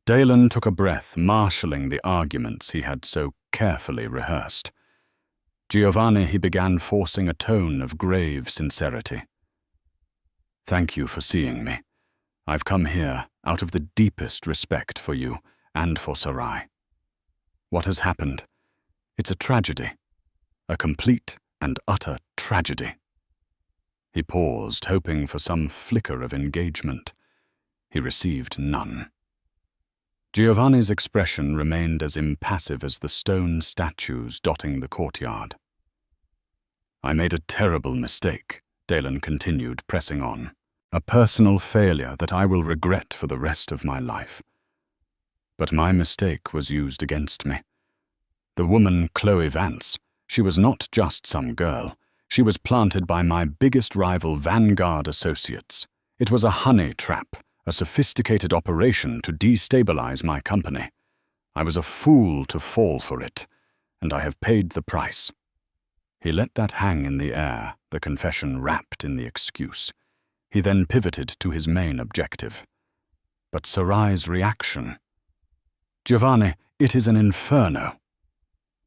Dalen took a breath, marshalling the arguments he had so carefully rehearsed. Giovanni, he began, forcing a tone of grave sincerity. Thank you for seeing me. I've come here out of the deepest respect for you and for Sarai. What has happened? It's a tragedy. A complete and utter tragedy. He paused, hoping for some flicker of engagement. He received none. Giovanni's expression remained as impassive as the stone statues dotting the courtyard. I made a terrible mistake, Dalen continued, pressing on. A personal failure that I will regret for the rest of my life. But my mistake was used against me. The woman, Chloe Vance, she was not just some girl. She was planted by my biggest rival, Vanguard Associates. It was a honey trap, a sophisticated operation to destabilize my company. I was a fool to fall for it, and I have paid the price. He let that hang in the air, the confession wrapped in the excuse. He then pivoted to his main objective. But Sarai's reaction. Giovanni, it is an inferno.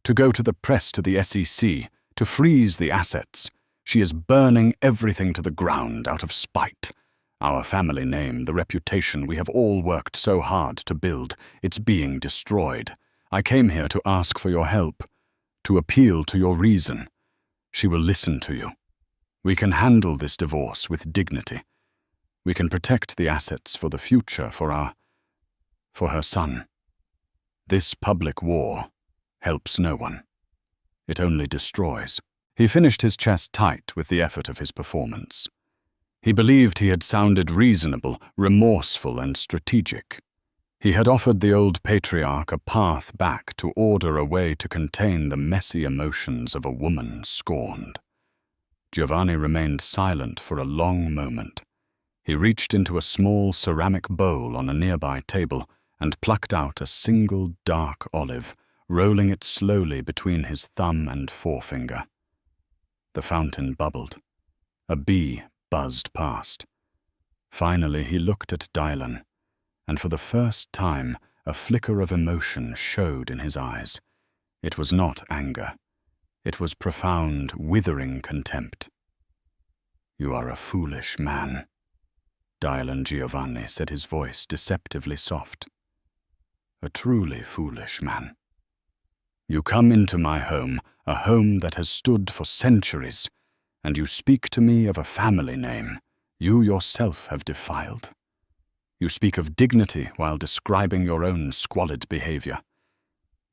To go to the press, to the SEC, to freeze the assets. She is burning everything to the ground out of spite. Our family name, the reputation we have all worked so hard to build, it's being destroyed. I came here to ask for your help, to appeal to your reason. She will listen to you. We can handle this divorce with dignity. We can protect the assets for the future for her son. This public war helps no one. It only destroys. He finished his chest tight with the effort of his performance. He believed he had sounded reasonable, remorseful, and strategic. He had offered the old patriarch a path back to order a way to contain the messy emotions of a woman scorned. Giovanni remained silent for a long moment. He reached into a small ceramic bowl on a nearby table and plucked out a single dark olive, rolling it slowly between his thumb and forefinger. The fountain bubbled. A bee buzzed past. Finally, he looked at Dylan, and for the first time, a flicker of emotion showed in his eyes. It was not anger. It was profound, withering contempt. You are a foolish man, Dylan Giovanni said, his voice deceptively soft. A truly foolish man. You come into my home, a home that has stood for centuries, and you speak to me of a family name you yourself have defiled. You speak of dignity while describing your own squalid behavior.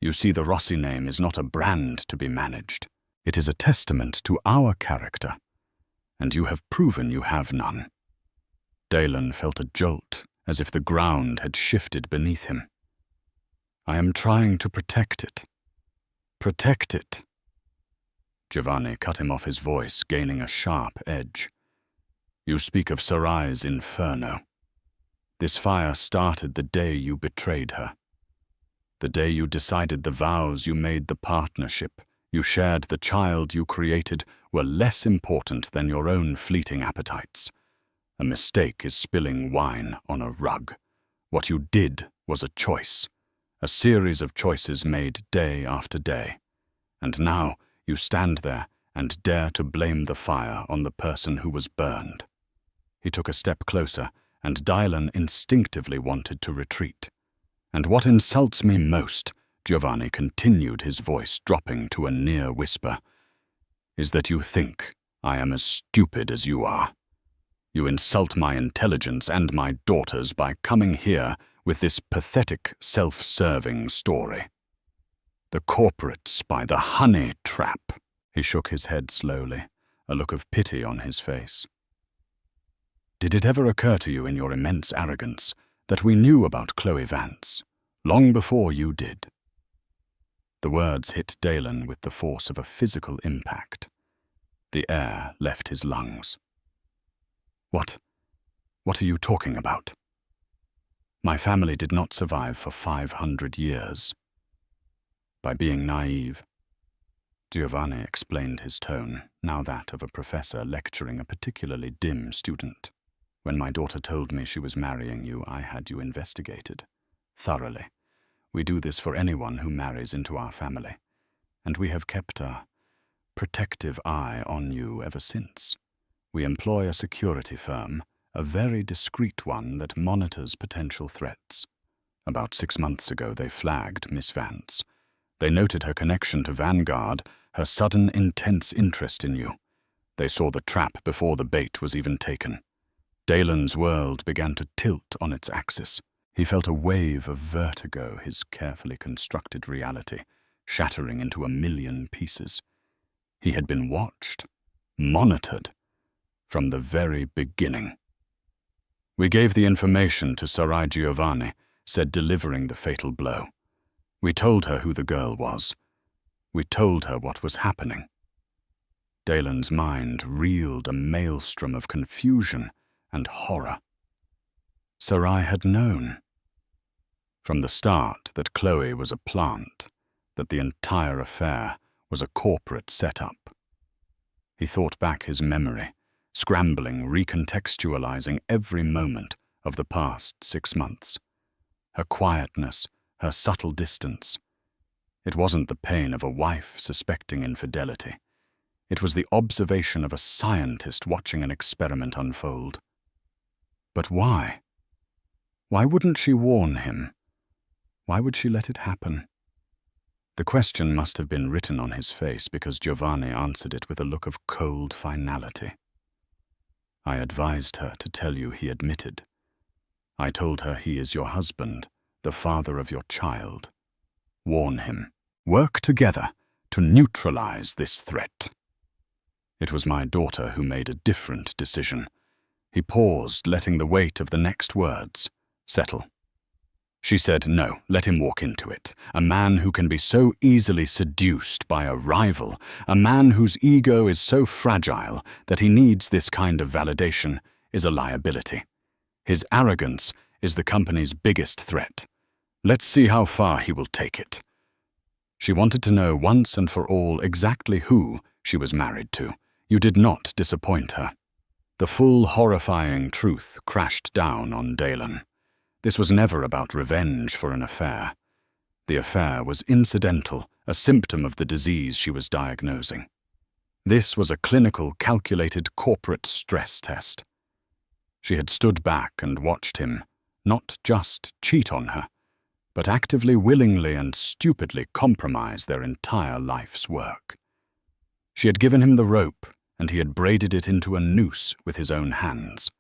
You see the Rossi name is not a brand to be managed. It is a testament to our character, and you have proven you have none. Dalen felt a jolt, as if the ground had shifted beneath him. I am trying to protect it. Protect it. Giovanni cut him off, his voice gaining a sharp edge. You speak of Sarai's inferno. This fire started the day you betrayed her. The day you decided the vows you made, the partnership you shared, the child you created, were less important than your own fleeting appetites. A mistake is spilling wine on a rug. What you did was a choice, a series of choices made day after day. And now you stand there and dare to blame the fire on the person who was burned. He took a step closer, and Dylan instinctively wanted to retreat. And what insults me most, Giovanni continued, his voice dropping to a near whisper, is that you think I am as stupid as you are. You insult my intelligence and my daughter's by coming here with this pathetic, self-serving story. The corporates by the honey trap. He shook his head slowly, a look of pity on his face. Did it ever occur to you in your immense arrogance that we knew about Chloe Vance, long before you did? The words hit Dalen with the force of a physical impact. The air left his lungs. What are you talking about? My family did not survive for 500 years. by being naive. Giovanni explained his tone, now that of a professor lecturing a particularly dim student. When my daughter told me she was marrying you, I had you investigated. Thoroughly. We do this for anyone who marries into our family, and we have kept a protective eye on you ever since. We employ a security firm, a very discreet one that monitors potential threats. About 6 months ago, they flagged Miss Vance. They noted her connection to Vanguard, her sudden intense interest in you. They saw the trap before the bait was even taken. Dalen's world began to tilt on its axis. He felt a wave of vertigo, his carefully constructed reality shattering into a million pieces. He had been watched, monitored, from the very beginning. We gave the information to Sarai Giovanni, said delivering the fatal blow. We told her who the girl was. We told her what was happening. Dalen's mind reeled a maelstrom of confusion and horror. Sarai had known from the start that Chloe was a plant, that the entire affair was a corporate setup. He thought back his memory, scrambling, recontextualizing every moment of the past 6 months. Her quietness, her subtle distance. It wasn't the pain of a wife suspecting infidelity. It was the observation of a scientist watching an experiment unfold. But why? Why wouldn't she warn him? Why would she let it happen? The question must have been written on his face because Giovanni answered it with a look of cold finality. I advised her to tell you, he admitted. I told her he is your husband, the father of your child. Warn him. Work together to neutralize this threat. It was my daughter who made a different decision. He paused, letting the weight of the next words settle. She said, no, let him walk into it. A man who can be so easily seduced by a rival, a man whose ego is so fragile that he needs this kind of validation, is a liability. His arrogance is the company's biggest threat. Let's see how far he will take it. She wanted to know once and for all exactly who she was married to. You did not disappoint her. The full, horrifying truth crashed down on Dalen. This was never about revenge for an affair. The affair was incidental, a symptom of the disease she was diagnosing. This was a clinical, calculated corporate stress test. She had stood back and watched him, not just cheat on her, but actively, willingly, and stupidly compromise their entire life's work. She had given him the rope, and he had braided it into a noose with his own hands.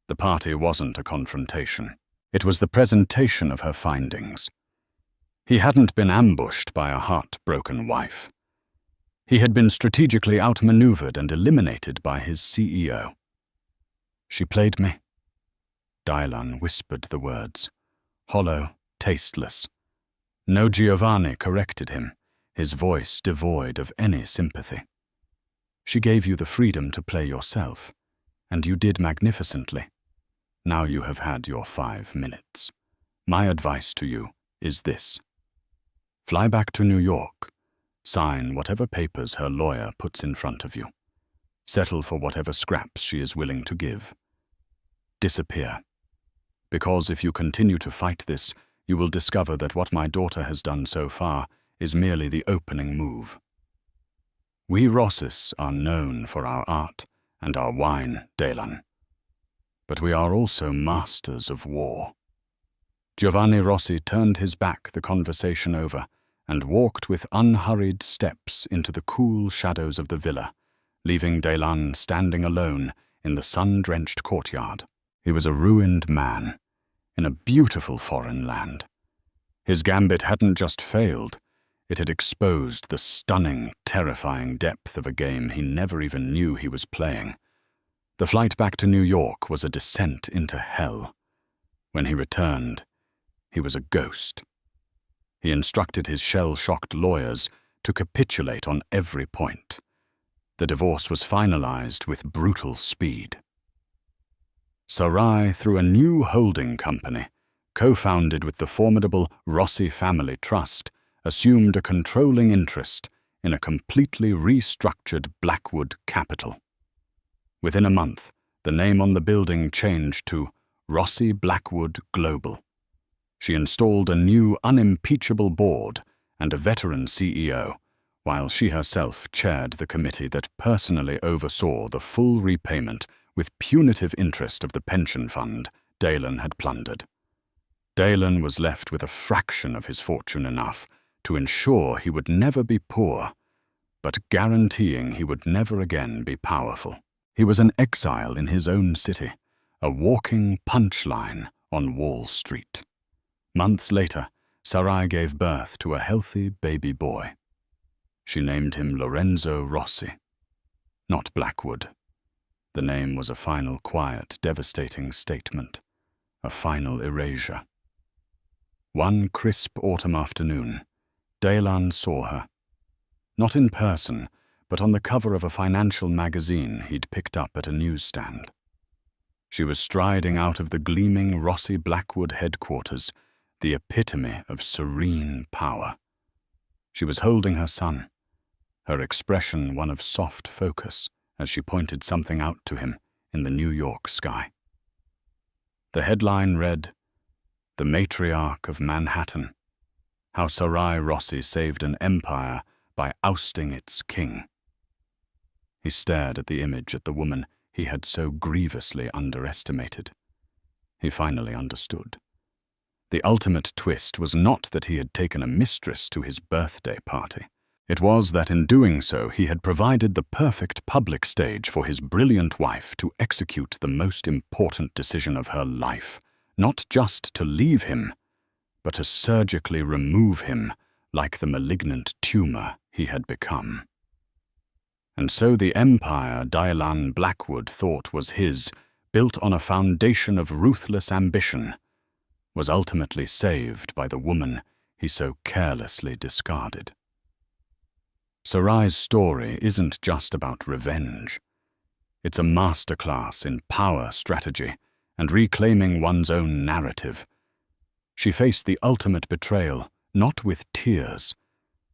The party wasn't a confrontation. It was the presentation of her findings. He hadn't been ambushed by a heartbroken wife. He had been strategically outmaneuvered and eliminated by his CEO. She played me. Dylan whispered the words, hollow, tasteless. No Giovanni corrected him, his voice devoid of any sympathy. She gave you the freedom to play yourself, and you did magnificently. Now you have had your 5 minutes. My advice to you is this. Fly back to New York. Sign whatever papers her lawyer puts in front of you. Settle for whatever scraps she is willing to give. Disappear. Because if you continue to fight this, you will discover that what my daughter has done so far is merely the opening move. We Rossis are known for our art and our wine, Dalen. But we are also masters of war. Giovanni Rossi turned his back the conversation over and walked with unhurried steps into the cool shadows of the villa, leaving Dalen standing alone in the sun-drenched courtyard. He was a ruined man in a beautiful foreign land. His gambit hadn't just failed, it had exposed the stunning, terrifying depth of a game he never even knew he was playing. The flight back to New York was a descent into hell. When he returned, he was a ghost. He instructed his shell-shocked lawyers to capitulate on every point. The divorce was finalized with brutal speed. Sarai, through a new holding company, co-founded with the formidable Rossi Family Trust, assumed a controlling interest in a completely restructured Blackwood capital. Within a month, the name on the building changed to Rossi Blackwood Global. She installed a new unimpeachable board and a veteran CEO, while she herself chaired the committee that personally oversaw the full repayment with punitive interest of the pension fund Dalen had plundered. Dalen was left with a fraction of his fortune, enough to ensure he would never be poor, but guaranteeing he would never again be powerful. He was an exile in his own city, a walking punchline on Wall Street. Months later, Sarai gave birth to a healthy baby boy. She named him Lorenzo Rossi, not Blackwood. The name was a final, quiet, devastating statement, a final erasure. One crisp autumn afternoon, Dalen saw her. Not in person, but on the cover of a financial magazine he'd picked up at a newsstand. She was striding out of the gleaming Rossi Blackwood headquarters, the epitome of serene power. She was holding her son, her expression one of soft focus as she pointed something out to him in the New York sky. The headline read, "The Matriarch of Manhattan, How Sarai Rossi Saved an Empire by Ousting its King." He stared at the image, at the woman he had so grievously underestimated. He finally understood. The ultimate twist was not that he had taken a mistress to his birthday party. It was that in doing so he had provided the perfect public stage for his brilliant wife to execute the most important decision of her life, not just to leave him, but to surgically remove him like the malignant tumor he had become. And so the empire Dalen Blackwood thought was his, built on a foundation of ruthless ambition, was ultimately saved by the woman he so carelessly discarded. Sarai's story isn't just about revenge. It's a masterclass in power strategy and reclaiming one's own narrative. She faced the ultimate betrayal, not with tears,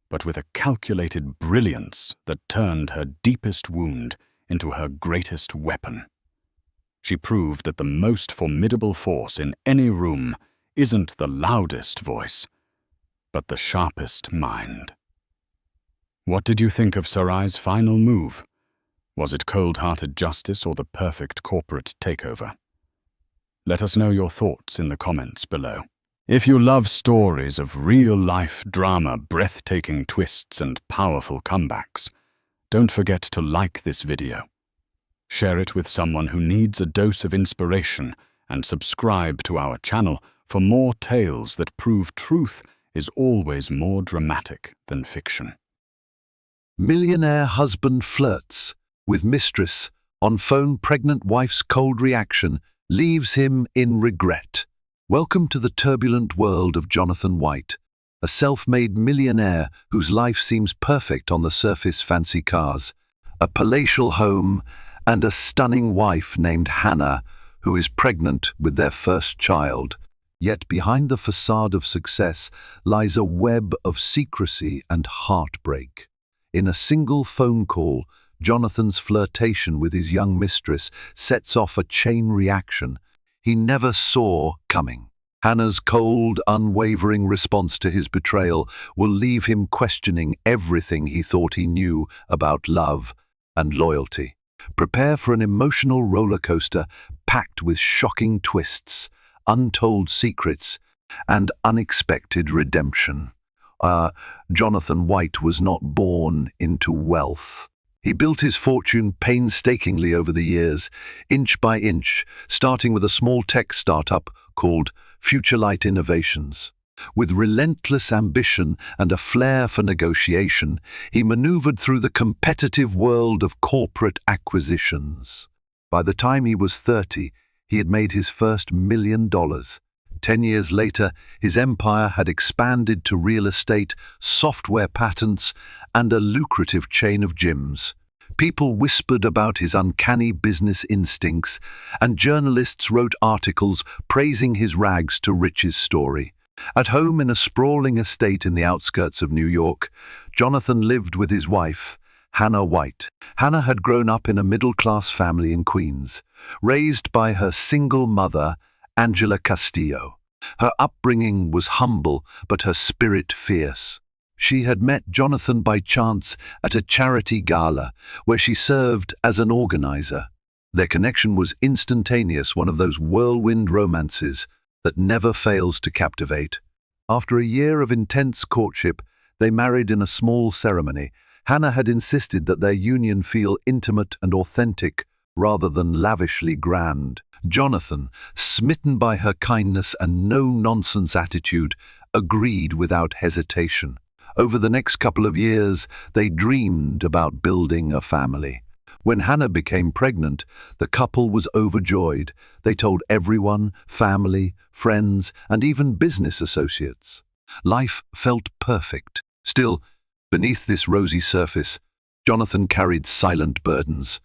but with a calculated brilliance that turned her deepest wound into her greatest weapon. She proved that the most formidable force in any room isn't the loudest voice, but the sharpest mind. What did you think of Sarai's final move? Was it cold-hearted justice or the perfect corporate takeover? Let us know your thoughts in the comments below. If you love stories of real-life drama, breathtaking twists, and powerful comebacks, don't forget to like this video. Share it with someone who needs a dose of inspiration and subscribe to our channel for more tales that prove truth is always more dramatic than fiction. Millionaire husband flirts with mistress on phone. Pregnant wife's cold reaction leaves him in regret. Welcome to the turbulent world of Jonathan White, a self-made millionaire whose life seems perfect on the surface: fancy cars, a palatial home, and a stunning wife named Hannah, who is pregnant with their first child. Yet behind the facade of success lies a web of secrecy and heartbreak. In a single phone call, Jonathan's flirtation with his young mistress sets off a chain reaction he never saw coming. Hannah's cold, unwavering response to his betrayal will leave him questioning everything he thought he knew about love and loyalty. Prepare for an emotional roller coaster packed with shocking twists, untold secrets, and unexpected redemption. Jonathan White was not born into wealth. He built his fortune painstakingly over the years, inch by inch, starting with a small tech startup called Futurelight Innovations. With relentless ambition and a flair for negotiation, he maneuvered through the competitive world of corporate acquisitions. By the time he was 30, he had made his first $1 million. 10 years later, his empire had expanded to real estate, software patents, and a lucrative chain of gyms. People whispered about his uncanny business instincts, and journalists wrote articles praising his rags to riches story. At home in a sprawling estate in the outskirts of New York, Jonathan lived with his wife, Hannah White. Hannah had grown up in a middle-class family in Queens, raised by her single mother, Angela Castillo. Her upbringing was humble, but her spirit fierce. She had met Jonathan by chance at a charity gala where she served as an organizer. Their connection was instantaneous, one of those whirlwind romances that never fails to captivate. After a year of intense courtship, they married in a small ceremony. Hannah had insisted that their union feel intimate and authentic rather than lavishly grand. Jonathan, smitten by her kindness and no-nonsense attitude, agreed without hesitation. Over the next couple of years, they dreamed about building a family. When Hannah became pregnant, the couple was overjoyed. They told everyone, family, friends, and even business associates. Life felt perfect. Still, beneath this rosy surface, Jonathan carried silent burdens.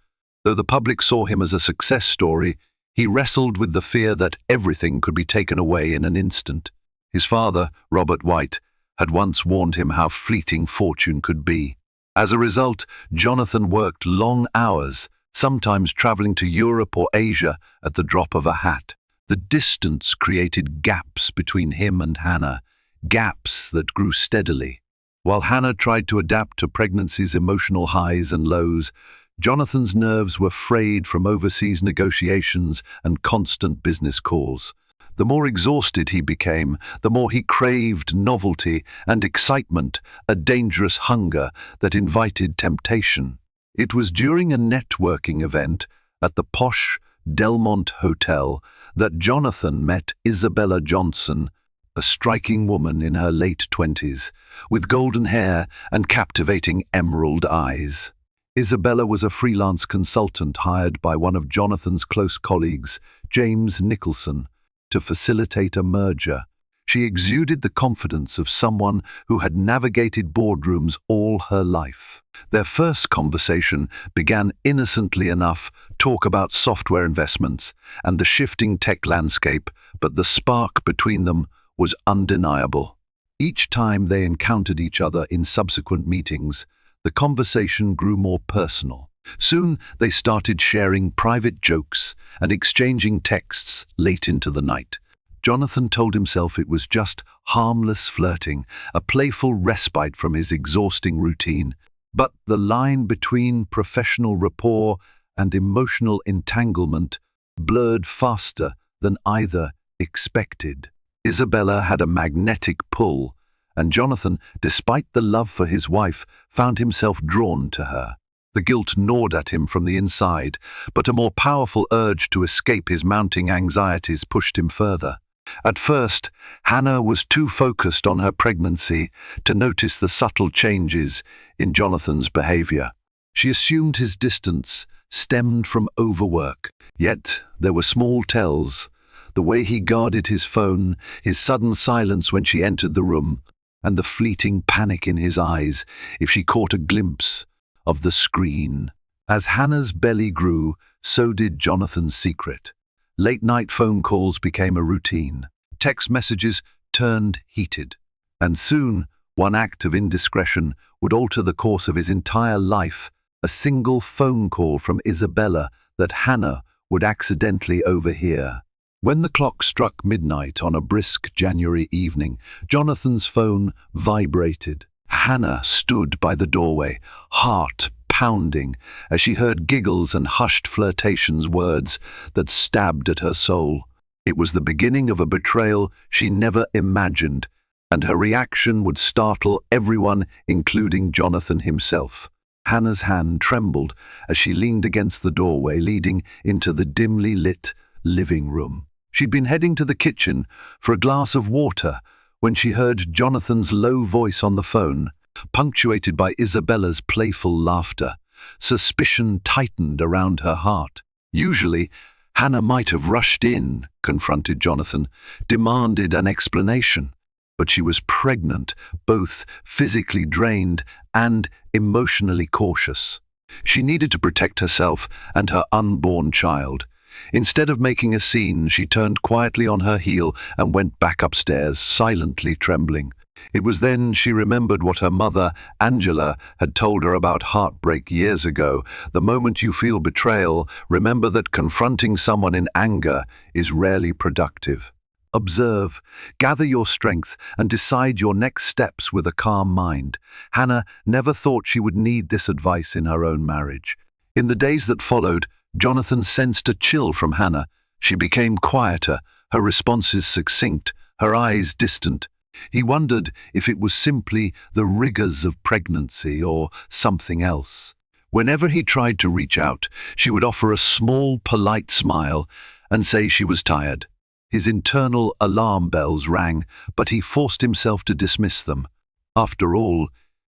Though the public saw him as a success story, he wrestled with the fear that everything could be taken away in an instant. His father, Robert White, had once warned him how fleeting fortune could be. As a result, Jonathan worked long hours, sometimes traveling to Europe or Asia at the drop of a hat. The distance created gaps between him and Hannah, gaps that grew steadily. While Hannah tried to adapt to pregnancy's emotional highs and lows, Jonathan's nerves were frayed from overseas negotiations and constant business calls. The more exhausted he became, the more he craved novelty and excitement, a dangerous hunger that invited temptation. It was during a networking event at the posh Delmont Hotel that Jonathan met Isabella Johnson, a striking woman in her late 20s, with golden hair and captivating emerald eyes. Isabella was a freelance consultant hired by one of Jonathan's close colleagues, James Nicholson, to facilitate a merger. She exuded the confidence of someone who had navigated boardrooms all her life. Their first conversation began innocently enough, talk about software investments and the shifting tech landscape, but the spark between them was undeniable. Each time they encountered each other in subsequent meetings, the conversation grew more personal. Soon they started sharing private jokes and exchanging texts late into the night. Jonathan told himself it was just harmless flirting, a playful respite from his exhausting routine. But the line between professional rapport and emotional entanglement blurred faster than either expected. Isabella had a magnetic pull, and Jonathan, despite the love for his wife, found himself drawn to her. The guilt gnawed at him from the inside, but a more powerful urge to escape his mounting anxieties pushed him further. At first, Hannah was too focused on her pregnancy to notice the subtle changes in Jonathan's behavior. She assumed his distance stemmed from overwork. Yet there were small tells: the way he guarded his phone, his sudden silence when she entered the room, and the fleeting panic in his eyes if she caught a glimpse of the screen. As Hannah's belly grew, so did Jonathan's secret. Late-night phone calls became a routine. Text messages turned heated. And soon, one act of indiscretion would alter the course of his entire life, a single phone call from Isabella that Hannah would accidentally overhear. When the clock struck midnight on a brisk January evening, Jonathan's phone vibrated. Hannah stood by the doorway, heart pounding, as she heard giggles and hushed flirtations, words that stabbed at her soul. It was the beginning of a betrayal she never imagined, and her reaction would startle everyone, including Jonathan himself. Hannah's hand trembled as she leaned against the doorway leading into the dimly lit living room. She'd been heading to the kitchen for a glass of water when she heard Jonathan's low voice on the phone, punctuated by Isabella's playful laughter. Suspicion tightened around her heart. Usually, Hannah might have rushed in, confronted Jonathan, demanded an explanation. But she was pregnant, both physically drained and emotionally cautious. She needed to protect herself and her unborn child. Instead of making a scene, she turned quietly on her heel and went back upstairs, silently trembling. It was then she remembered what her mother, Angela, had told her about heartbreak years ago. The moment you feel betrayal, remember that confronting someone in anger is rarely productive. Observe, gather your strength, and decide your next steps with a calm mind. Hannah never thought she would need this advice in her own marriage. In the days that followed, Jonathan sensed a chill from Hannah. She became quieter, her responses succinct, her eyes distant. He wondered if it was simply the rigors of pregnancy or something else. Whenever he tried to reach out, she would offer a small, polite smile and say she was tired. His internal alarm bells rang, but he forced himself to dismiss them. After all,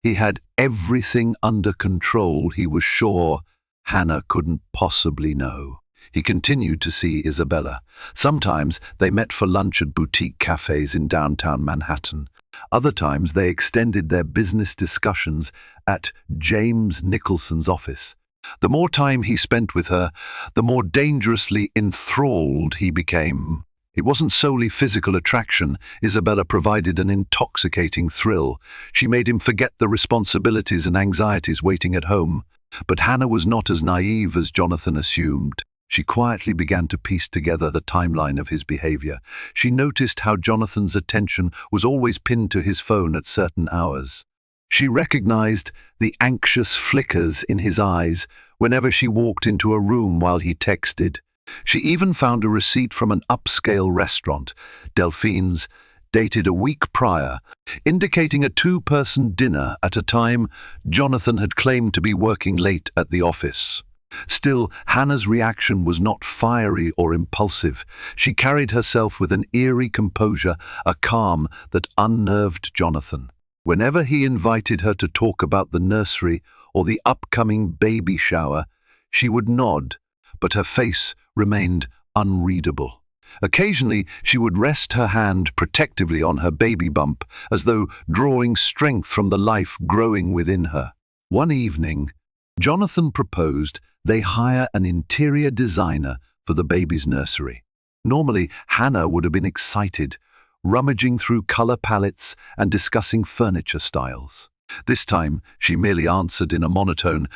he had everything under control. He was sure Hannah couldn't possibly know. He continued to see Isabella. Sometimes they met for lunch at boutique cafes in downtown Manhattan. Other times they extended their business discussions at James Nicholson's office. The more time he spent with her, the more dangerously enthralled he became. It wasn't solely physical attraction. Isabella provided an intoxicating thrill. She made him forget the responsibilities and anxieties waiting at home. But Hannah was not as naive as Jonathan assumed. She quietly began to piece together the timeline of his behavior. She noticed how Jonathan's attention was always pinned to his phone at certain hours. She recognized the anxious flickers in his eyes whenever she walked into a room while he texted. She even found a receipt from an upscale restaurant, Delphine's, dated a week prior, indicating a two-person dinner at a time Jonathan had claimed to be working late at the office. Still, Hannah's reaction was not fiery or impulsive. She carried herself with an eerie composure, a calm that unnerved Jonathan. Whenever he invited her to talk about the nursery or the upcoming baby shower, she would nod, but her face remained unreadable. Occasionally, she would rest her hand protectively on her baby bump, as though drawing strength from the life growing within her. One evening, Jonathan proposed they hire an interior designer for the baby's nursery. Normally, Hannah would have been excited, rummaging through color palettes and discussing furniture styles. This time, she merely answered in a monotone,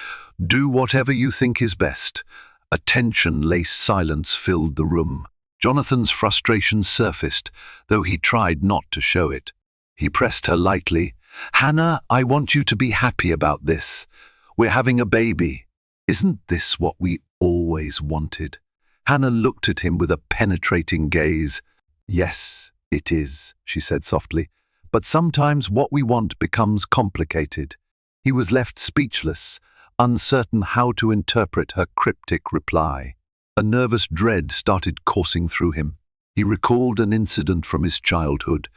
"Do whatever you think is best." A tension-laced silence filled the room. Jonathan's frustration surfaced, though he tried not to show it. He pressed her lightly. "Hannah, I want you to be happy about this. We're having a baby. Isn't this what we always wanted?" Hannah looked at him with a penetrating gaze. "Yes, it is," she said softly. "But sometimes what we want becomes complicated." He was left speechless, uncertain how to interpret her cryptic reply. A nervous dread started coursing through him. He recalled an incident from his childhood,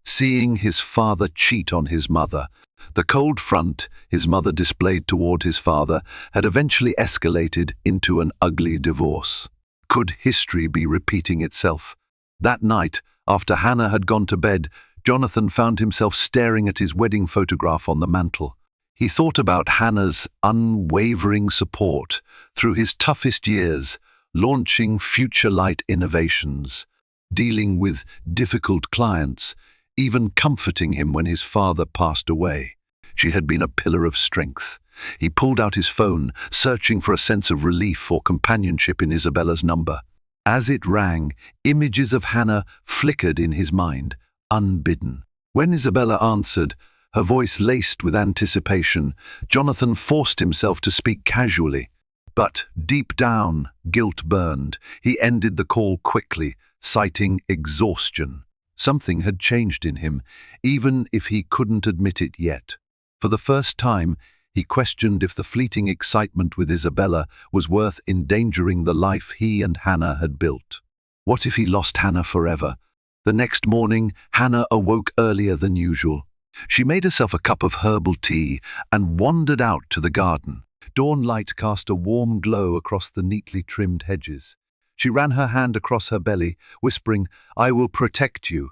seeing his father cheat on his mother. The cold front his mother displayed toward his father had eventually escalated into an ugly divorce. Could history be repeating itself? That night, after Hannah had gone to bed, Jonathan found himself staring at his wedding photograph on the mantel. He thought about Hannah's unwavering support through his toughest years, launching future-light innovations, dealing with difficult clients, even comforting him when his father passed away. She had been a pillar of strength. He pulled out his phone, searching for a sense of relief or companionship in Isabella's number. As it rang, images of Hannah flickered in his mind, unbidden. When Isabella answered, her voice laced with anticipation, Jonathan forced himself to speak casually. But deep down, guilt burned. He ended the call quickly, citing exhaustion. Something had changed in him, even if he couldn't admit it yet. For the first time, he questioned if the fleeting excitement with Isabella was worth endangering the life he and Hannah had built. What if he lost Hannah forever? The next morning, Hannah awoke earlier than usual. She made herself a cup of herbal tea and wandered out to the garden. Dawn light cast a warm glow across the neatly trimmed hedges. She ran her hand across her belly, whispering, "I will protect you."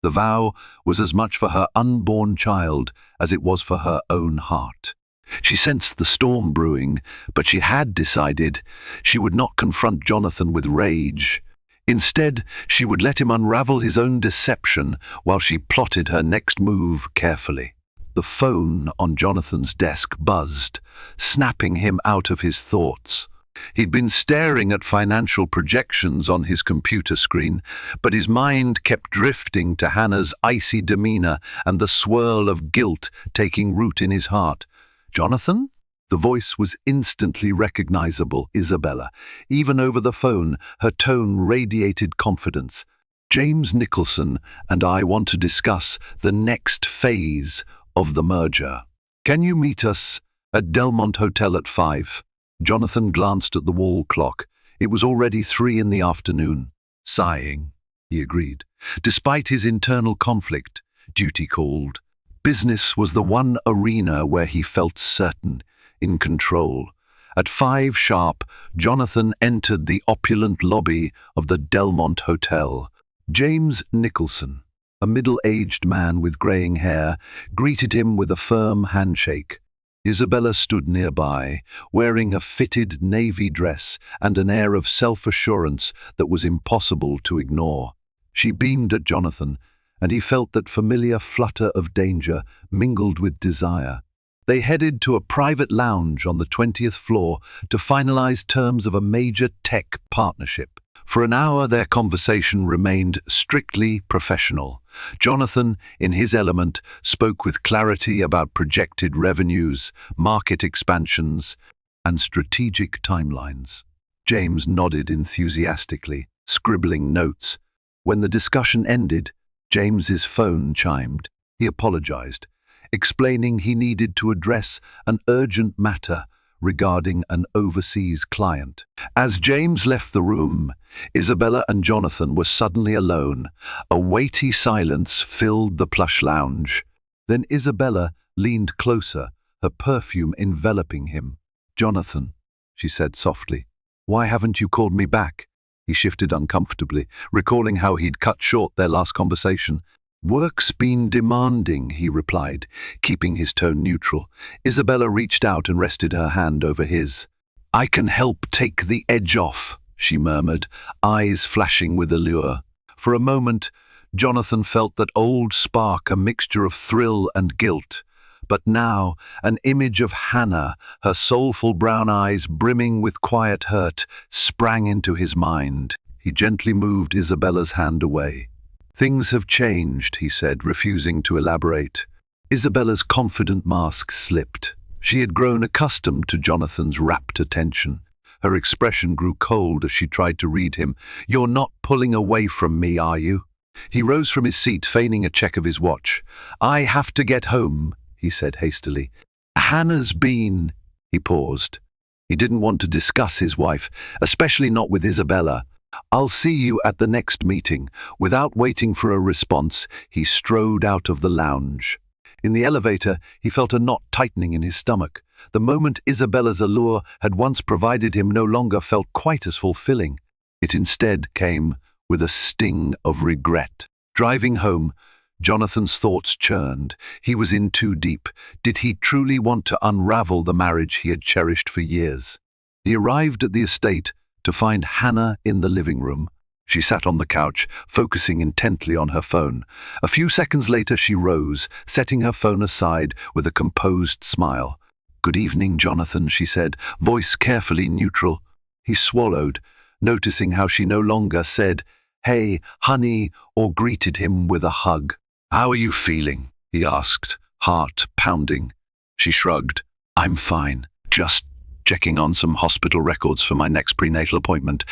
The vow was as much for her unborn child as it was for her own heart. She sensed the storm brewing, but she had decided she would not confront Jonathan with rage. Instead, she would let him unravel his own deception while she plotted her next move carefully. The phone on Jonathan's desk buzzed, snapping him out of his thoughts. He'd been staring at financial projections on his computer screen, but his mind kept drifting to Hannah's icy demeanor and the swirl of guilt taking root in his heart. "Jonathan?" The voice was instantly recognizable, Isabella. Even over the phone, her tone radiated confidence. "James Nicholson and I want to discuss the next phase of the merger. Can you meet us at Delmont Hotel at 5? Jonathan glanced at the wall clock. It was already 3 in the afternoon. Sighing, he agreed. Despite his internal conflict, duty called. Business was the one arena where he felt certain, in control. At 5 sharp, Jonathan entered the opulent lobby of the Delmont Hotel. James Nicholson, a middle-aged man with greying hair, greeted him with a firm handshake. Isabella stood nearby, wearing a fitted navy dress and an air of self-assurance that was impossible to ignore. She beamed at Jonathan, and he felt that familiar flutter of danger mingled with desire. They headed to a private lounge on the 20th floor to finalize terms of a major tech partnership. For an hour, their conversation remained strictly professional. Jonathan, in his element, spoke with clarity about projected revenues, market expansions, and strategic timelines. James nodded enthusiastically, scribbling notes. When the discussion ended, James's phone chimed. He apologized, explaining he needed to address an urgent matter regarding an overseas client. As James left the room, Isabella and Jonathan were suddenly alone. A weighty silence filled the plush lounge. Then Isabella leaned closer, her perfume enveloping him. "Jonathan," she said softly, "why haven't you called me back?" He shifted uncomfortably, recalling how he'd cut short their last conversation. "Work's been demanding," he replied, keeping his tone neutral. Isabella reached out and rested her hand over his. "I can help take the edge off," she murmured, eyes flashing with allure. For a moment, Jonathan felt that old spark, a mixture of thrill and guilt. But now, an image of Hannah, her soulful brown eyes brimming with quiet hurt, sprang into his mind. He gently moved Isabella's hand away. "Things have changed," he said, refusing to elaborate. Isabella's confident mask slipped. She had grown accustomed to Jonathan's rapt attention. Her expression grew cold as she tried to read him. "You're not pulling away from me, are you?" He rose from his seat, feigning a check of his watch. "I have to get home," he said hastily. "Hannah's been—" He paused. He didn't want to discuss his wife, especially not with Isabella. "I'll see you at the next meeting." Without waiting for a response, he strode out of the lounge. In the elevator, he felt a knot tightening in his stomach. The moment Isabella's allure had once provided him no longer felt quite as fulfilling. It instead came with a sting of regret. Driving home, Jonathan's thoughts churned. He was in too deep. Did he truly want to unravel the marriage he had cherished for years? He arrived at the estate to find Hannah in the living room. She sat on the couch, focusing intently on her phone. A few seconds later she rose, setting her phone aside with a composed smile. "Good evening, Jonathan," she said, voice carefully neutral. He swallowed, noticing how she no longer said, "Hey, honey," or greeted him with a hug. "How are you feeling?" he asked, heart pounding. She shrugged. "I'm fine. Just checking on some hospital records for my next prenatal appointment.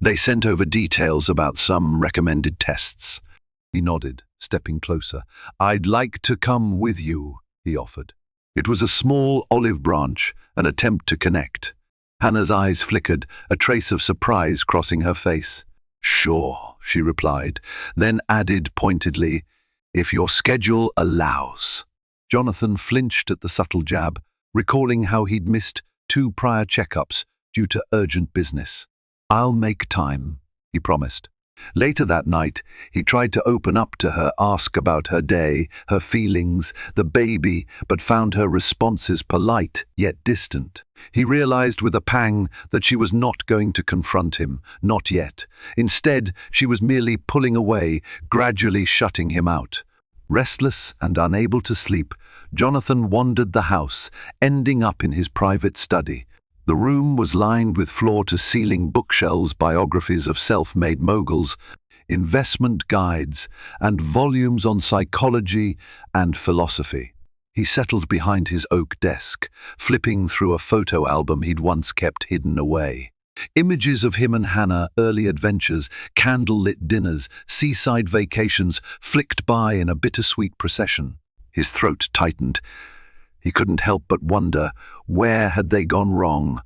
They sent over details about some recommended tests." He nodded, stepping closer. "I'd like to come with you," he offered. It was a small olive branch, an attempt to connect. Hannah's eyes flickered, a trace of surprise crossing her face. "Sure," she replied, then added pointedly, "if your schedule allows." Jonathan flinched at the subtle jab, recalling how he'd missed 2 prior checkups due to urgent business. "I'll make time," he promised. Later that night, he tried to open up to her, ask about her day, her feelings, the baby, but found her responses polite yet distant. He realized with a pang that she was not going to confront him, not yet. Instead, she was merely pulling away, gradually shutting him out. Restless and unable to sleep, Jonathan wandered the house, ending up in his private study. The room was lined with floor-to-ceiling bookshelves, biographies of self-made moguls, investment guides, and volumes on psychology and philosophy. He settled behind his oak desk, flipping through a photo album he'd once kept hidden away. Images of him and Hannah, early adventures, candle-lit dinners, seaside vacations flicked by in a bittersweet procession. His throat tightened. He couldn't help but wonder, where had they gone wrong?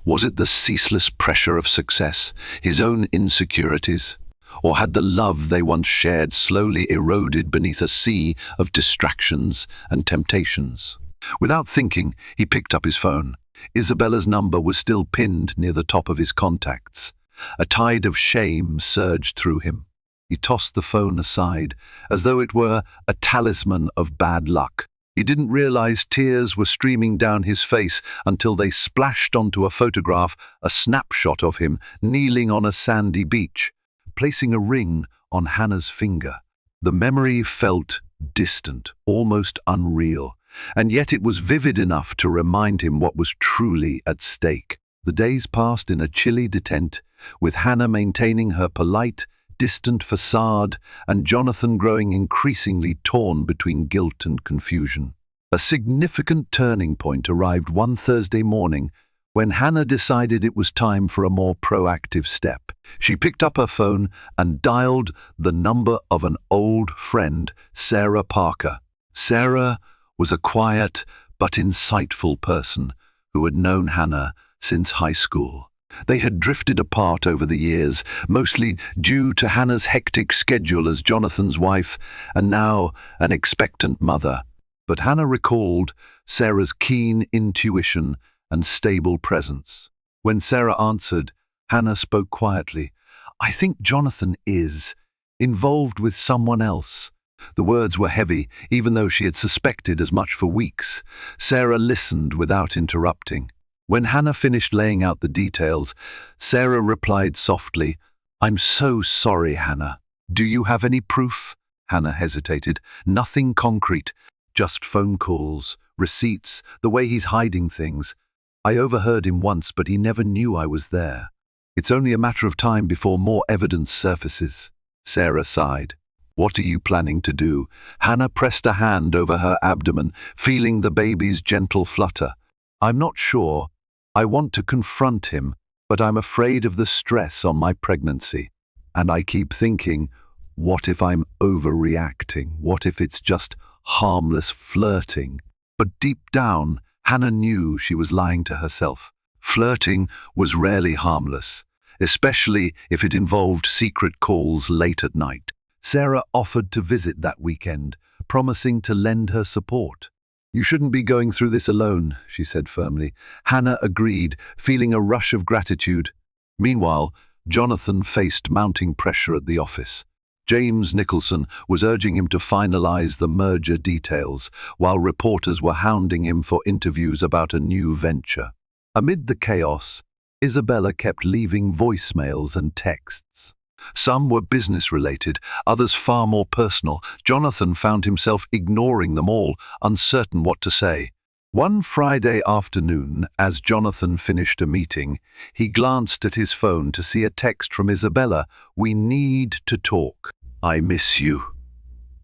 Was it the ceaseless pressure of success, his own insecurities? Or had the love they once shared slowly eroded beneath a sea of distractions and temptations? Without thinking, he picked up his phone. Isabella's number was still pinned near the top of his contacts. A tide of shame surged through him. He tossed the phone aside, as though it were a talisman of bad luck. He didn't realize tears were streaming down his face until they splashed onto a photograph, a snapshot of him kneeling on a sandy beach, placing a ring on Hannah's finger. The memory felt distant, almost unreal, and yet it was vivid enough to remind him what was truly at stake. The days passed in a chilly detent, with Hannah maintaining her polite, distant facade, and Jonathan growing increasingly torn between guilt and confusion. A significant turning point arrived one Thursday morning when Hannah decided it was time for a more proactive step. She picked up her phone and dialed the number of an old friend, Sarah Parker. Sarah was a quiet but insightful person who had known Hannah since high school. They had drifted apart over the years, mostly due to Hannah's hectic schedule as Jonathan's wife and now an expectant mother. But Hannah recalled Sarah's keen intuition and stable presence. When Sarah answered, Hannah spoke quietly. "I think Jonathan is involved with someone else." The words were heavy, even though she had suspected as much for weeks. Sarah listened without interrupting. When Hannah finished laying out the details, Sarah replied softly, "I'm so sorry, Hannah. Do you have any proof?" Hannah hesitated. "Nothing concrete, just phone calls, receipts, the way he's hiding things. I overheard him once, but he never knew I was there. It's only a matter of time before more evidence surfaces." Sarah sighed. "What are you planning to do?" Hannah pressed a hand over her abdomen, feeling the baby's gentle flutter. "I'm not sure. I want to confront him, but I'm afraid of the stress on my pregnancy. And I keep thinking, what if I'm overreacting? What if it's just harmless flirting?" But deep down, Hannah knew she was lying to herself. Flirting was rarely harmless, especially if it involved secret calls late at night. Sarah offered to visit that weekend, promising to lend her support. "You shouldn't be going through this alone," she said firmly. Hannah agreed, feeling a rush of gratitude. Meanwhile, Jonathan faced mounting pressure at the office. James Nicholson was urging him to finalize the merger details, while reporters were hounding him for interviews about a new venture. Amid the chaos, Isabella kept leaving voicemails and texts. Some were business-related, others far more personal. Jonathan found himself ignoring them all, uncertain what to say. One Friday afternoon, as Jonathan finished a meeting, he glanced at his phone to see a text from Isabella. "We need to talk. I miss you."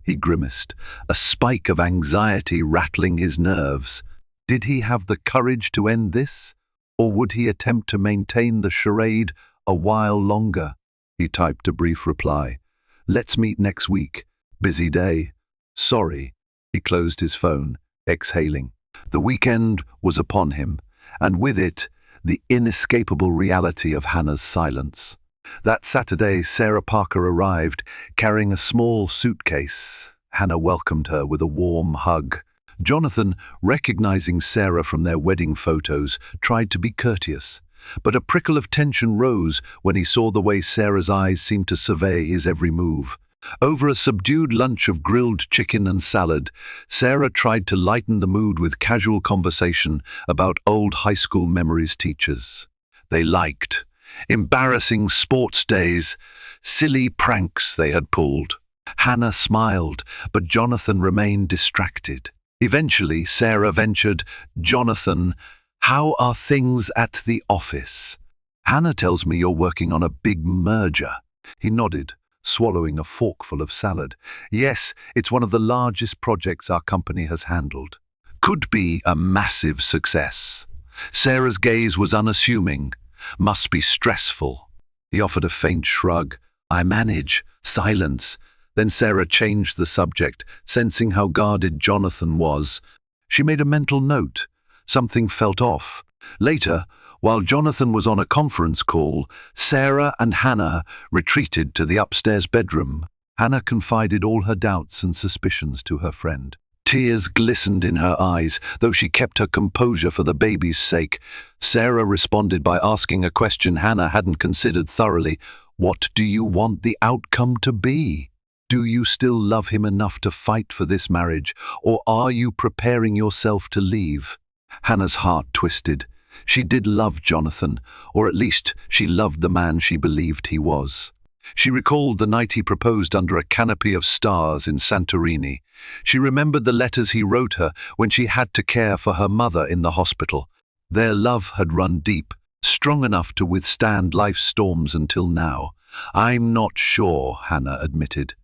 He grimaced, a spike of anxiety rattling his nerves. Did he have the courage to end this? Or would he attempt to maintain the charade a while longer? He typed a brief reply. "Let's meet next week. Busy day. Sorry." He closed his phone, exhaling. The weekend was upon him, and with it, the inescapable reality of Hannah's silence. That Saturday, Sarah Parker arrived, carrying a small suitcase. Hannah welcomed her with a warm hug. Jonathan, recognizing Sarah from their wedding photos, tried to be courteous. but a prickle of tension rose when he saw the way Sarah's eyes seemed to survey his every move. Over a subdued lunch of grilled chicken and salad, Sarah tried to lighten the mood with casual conversation about old high school memories teachers they liked, embarrassing sports days, silly pranks they had pulled. Hannah smiled, but Jonathan remained distracted. Eventually, Sarah ventured, "Jonathan, how are things at the office? Hannah tells me you're working on a big merger." He nodded, swallowing a forkful of salad. "Yes, it's one of the largest projects our company has handled. Could be a massive success." Sarah's gaze was unassuming. "Must be stressful." He offered a faint shrug. "I manage." Silence. Then Sarah changed the subject, sensing how guarded Jonathan was. She made a mental note. Something felt off. Later, while Jonathan was on a conference call, Sarah and Hannah retreated to the upstairs bedroom. Hannah confided all her doubts and suspicions to her friend. Tears glistened in her eyes, though she kept her composure for the baby's sake. Sarah responded by asking a question Hannah hadn't considered thoroughly. "What do you want the outcome to be? Do you still love him enough to fight for this marriage, or are you preparing yourself to leave?" Hannah's heart twisted. She did love Jonathan, or at least she loved the man she believed he was. She recalled the night he proposed under a canopy of stars in Santorini. She remembered the letters he wrote her when she had to care for her mother in the hospital. Their love had run deep, strong enough to withstand life's storms until now. "I'm not sure," Hannah admitted.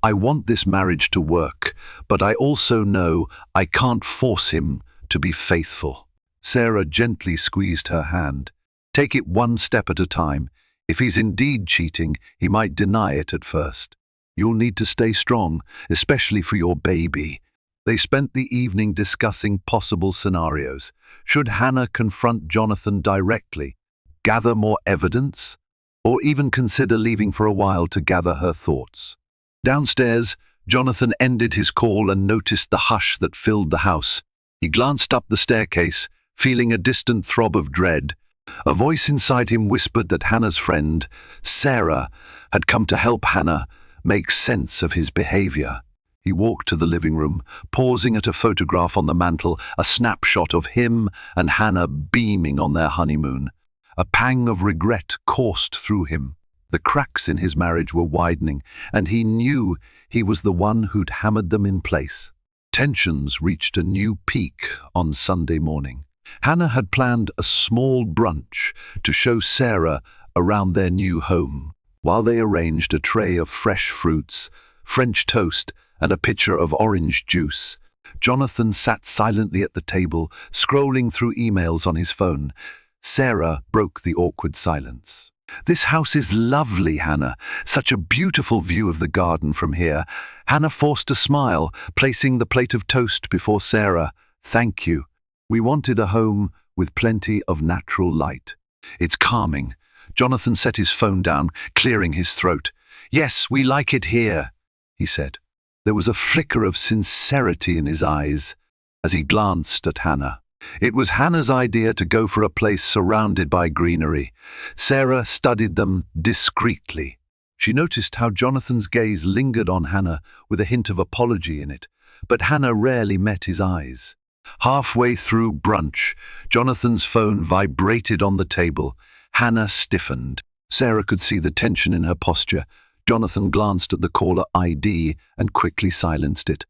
"I want this marriage to work, but I also know I can't force him to be faithful." Sarah gently squeezed her hand. "Take it one step at a time. If he's indeed cheating, he might deny it at first. You'll need to stay strong, especially for your baby." They spent the evening discussing possible scenarios. Should Hannah confront Jonathan directly, gather more evidence, or even consider leaving for a while to gather her thoughts? Downstairs, Jonathan ended his call and noticed the hush that filled the house. He glanced up the staircase, feeling a distant throb of dread. A voice inside him whispered that Hannah's friend, Sarah, had come to help Hannah make sense of his behavior. He walked to the living room, pausing at a photograph on the mantel, a snapshot of him and Hannah beaming on their honeymoon. A pang of regret coursed through him. The cracks in his marriage were widening, and he knew he was the one who'd hammered them in place. Tensions reached a new peak on Sunday morning. Hannah had planned a small brunch to show Sarah around their new home. While they arranged a tray of fresh fruits, French toast, and a pitcher of orange juice, Jonathan sat silently at the table, scrolling through emails on his phone. Sarah broke the awkward silence. "This house is lovely, Hannah. Such a beautiful view of the garden from here." Hannah forced a smile, placing the plate of toast before Sarah. "Thank you. We wanted a home with plenty of natural light. It's calming." Jonathan set his phone down, clearing his throat. "Yes, we like it here," he said. There was a flicker of sincerity in his eyes as he glanced at Hannah. It was Hannah's idea to go for a place surrounded by greenery. Sarah studied them discreetly. She noticed how Jonathan's gaze lingered on Hannah with a hint of apology in it, but Hannah rarely met his eyes. Halfway through brunch, Jonathan's phone vibrated on the table. Hannah stiffened. Sarah could see the tension in her posture. Jonathan glanced at the caller ID and quickly silenced it.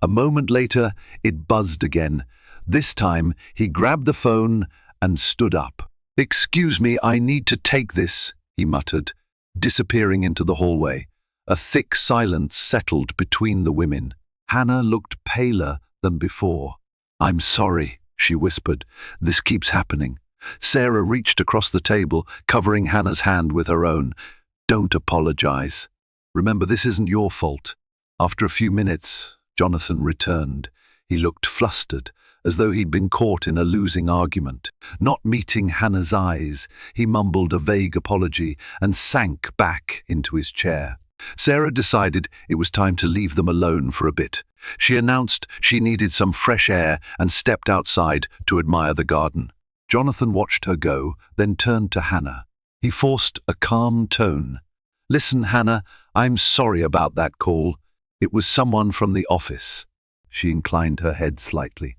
A moment later, it buzzed again. This time, he grabbed the phone and stood up. "Excuse me, I need to take this," he muttered, disappearing into the hallway. A thick silence settled between the women. Hannah looked paler than before. "I'm sorry," she whispered. "This keeps happening." Sarah reached across the table, covering Hannah's hand with her own. "Don't apologize. Remember, this isn't your fault." After a few minutes, Jonathan returned. He looked flustered, as though he'd been caught in a losing argument. Not meeting Hannah's eyes, he mumbled a vague apology and sank back into his chair. Sarah decided it was time to leave them alone for a bit. She announced she needed some fresh air and stepped outside to admire the garden. Jonathan watched her go, then turned to Hannah. He forced a calm tone. "Listen, Hannah, I'm sorry about that call. It was someone from the office." She inclined her head slightly.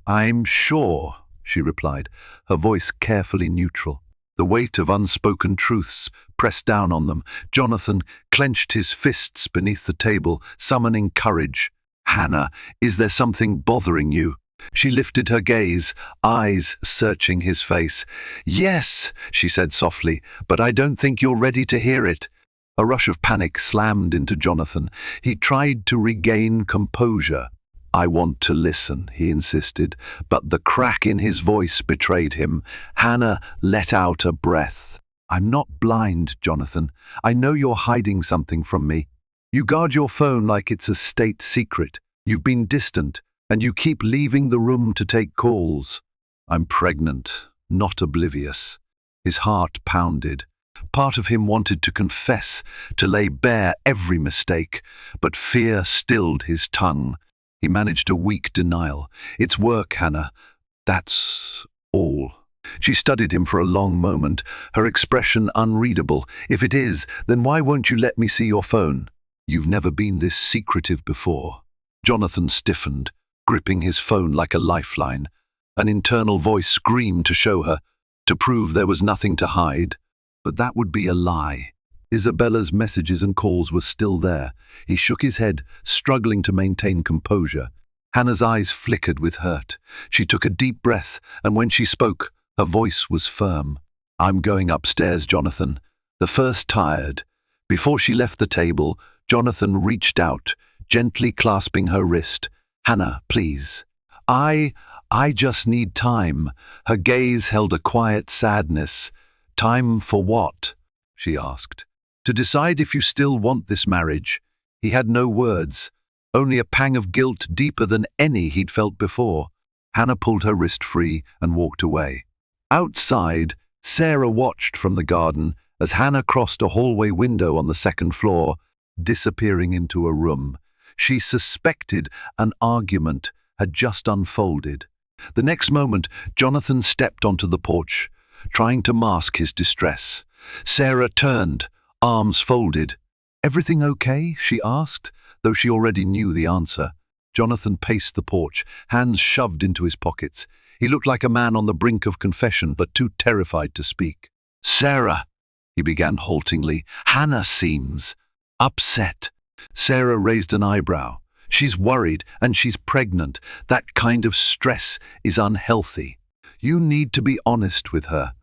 "I'm sure," she replied, her voice carefully neutral. The weight of unspoken truths pressed down on them. Jonathan clenched his fists beneath the table, summoning courage. "Hannah, is there something bothering you?" She lifted her gaze, eyes searching his face. "Yes," she said softly, "but I don't think you're ready to hear it." A rush of panic slammed into Jonathan. He tried to regain composure. "I want to listen," he insisted, but the crack in his voice betrayed him. Hannah let out a breath. "I'm not blind, Jonathan. I know you're hiding something from me. You guard your phone like it's a state secret. You've been distant, and you keep leaving the room to take calls." "I'm pregnant, not oblivious." His heart pounded. Part of him wanted to confess, to lay bare every mistake, but fear stilled his tongue. He managed a weak denial. "It's work, Hannah. That's all." She studied him for a long moment, her expression unreadable. "If it is, then why won't you let me see your phone?" "You've never been this secretive before." Jonathan stiffened, gripping his phone like a lifeline. An internal voice screamed to show her, to prove there was nothing to hide. But that would be a lie. Isabella's messages and calls were still there. He shook his head, struggling to maintain composure. Hannah's eyes flickered with hurt. She took a deep breath, and when she spoke, her voice was firm. "I'm going upstairs, Jonathan." The first tired. Before she left the table, Jonathan reached out, gently clasping her wrist. "Hannah, please." I just need time." Her gaze held a quiet sadness. "Time for what?" she asked. "To decide if you still want this marriage." He had no words, only a pang of guilt deeper than any he'd felt before. Hannah pulled her wrist free and walked away. Outside, Sarah watched from the garden as Hannah crossed a hallway window on the second floor, disappearing into a room. She suspected an argument had just unfolded. The next moment, Jonathan stepped onto the porch, trying to mask his distress. Sarah turned, arms folded. "Everything okay?" she asked, though she already knew the answer. Jonathan paced the porch, hands shoved into his pockets. He looked like a man on the brink of confession, but too terrified to speak. "Sarah," he began haltingly, "Hannah seems upset." Sarah raised an eyebrow. "She's worried, and she's pregnant. That kind of stress is unhealthy. You need to be honest with her."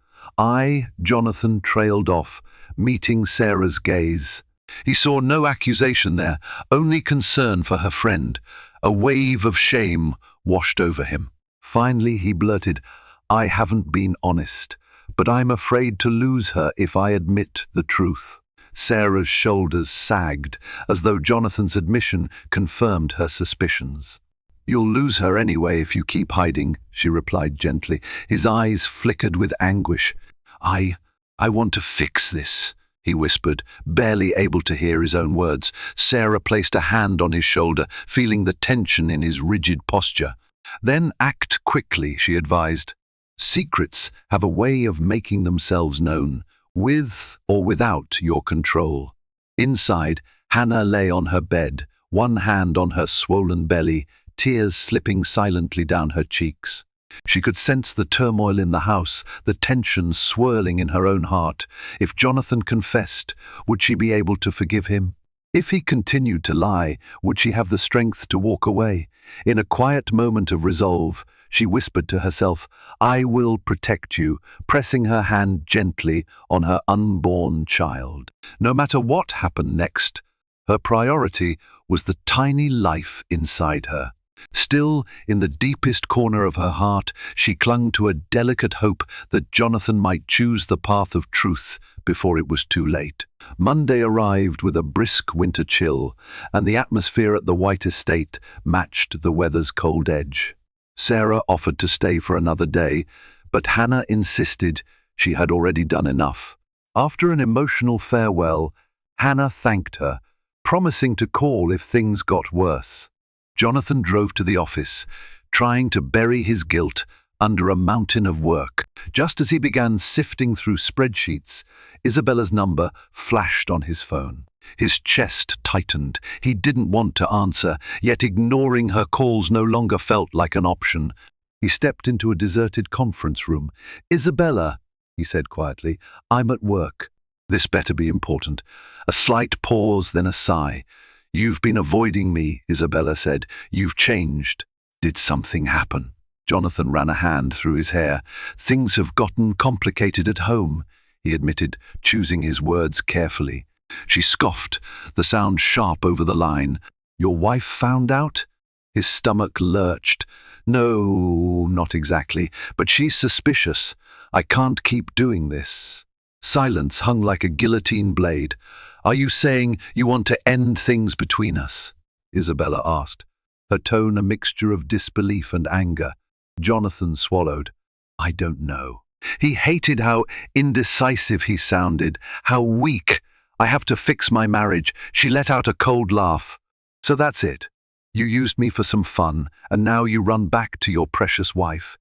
Jonathan trailed off, meeting Sarah's gaze. He saw no accusation there, only concern for her friend. A wave of shame washed over him. Finally, he blurted, "I haven't been honest, but I'm afraid to lose her if I admit the truth." Sarah's shoulders sagged, as though Jonathan's admission confirmed her suspicions. "You'll lose her anyway if you keep hiding," she replied gently. His eyes flickered with anguish. I want to fix this," he whispered, barely able to hear his own words. Sarah placed a hand on his shoulder, feeling the tension in his rigid posture. "Then act quickly," she advised. "Secrets have a way of making themselves known, with or without your control." Inside, Hannah lay on her bed, one hand on her swollen belly, tears slipping silently down her cheeks. She could sense the turmoil in the house, the tension swirling in her own heart. If Jonathan confessed, would she be able to forgive him? If he continued to lie, would she have the strength to walk away? In a quiet moment of resolve, she whispered to herself, "I will protect you," pressing her hand gently on her unborn child. No matter what happened next, her priority was the tiny life inside her. Still, in the deepest corner of her heart, she clung to a delicate hope that Jonathan might choose the path of truth before it was too late. Monday arrived with a brisk winter chill, and the atmosphere at the White Estate matched the weather's cold edge. Sarah offered to stay for another day, but Hannah insisted she had already done enough. After an emotional farewell, Hannah thanked her, promising to call if things got worse. Jonathan drove to the office, trying to bury his guilt under a mountain of work. Just as he began sifting through spreadsheets, Isabella's number flashed on his phone. His chest tightened. He didn't want to answer, yet ignoring her calls no longer felt like an option. He stepped into a deserted conference room. "Isabella," he said quietly, "I'm at work. This better be important." A slight pause, then a sigh. "You've been avoiding me," Isabella said. "You've changed. Did something happen?" Jonathan ran a hand through his hair. "Things have gotten complicated at home," he admitted, choosing his words carefully. She scoffed, the sound sharp over the line. "Your wife found out?" His stomach lurched. "No, not exactly, but she's suspicious. I can't keep doing this." Silence hung like a guillotine blade. "Are you saying you want to end things between us?" Isabella asked, her tone a mixture of disbelief and anger. Jonathan swallowed. "I don't know." He hated how indecisive he sounded, how weak. "I have to fix my marriage." She let out a cold laugh. "So that's it. You used me for some fun, and now you run back to your precious wife."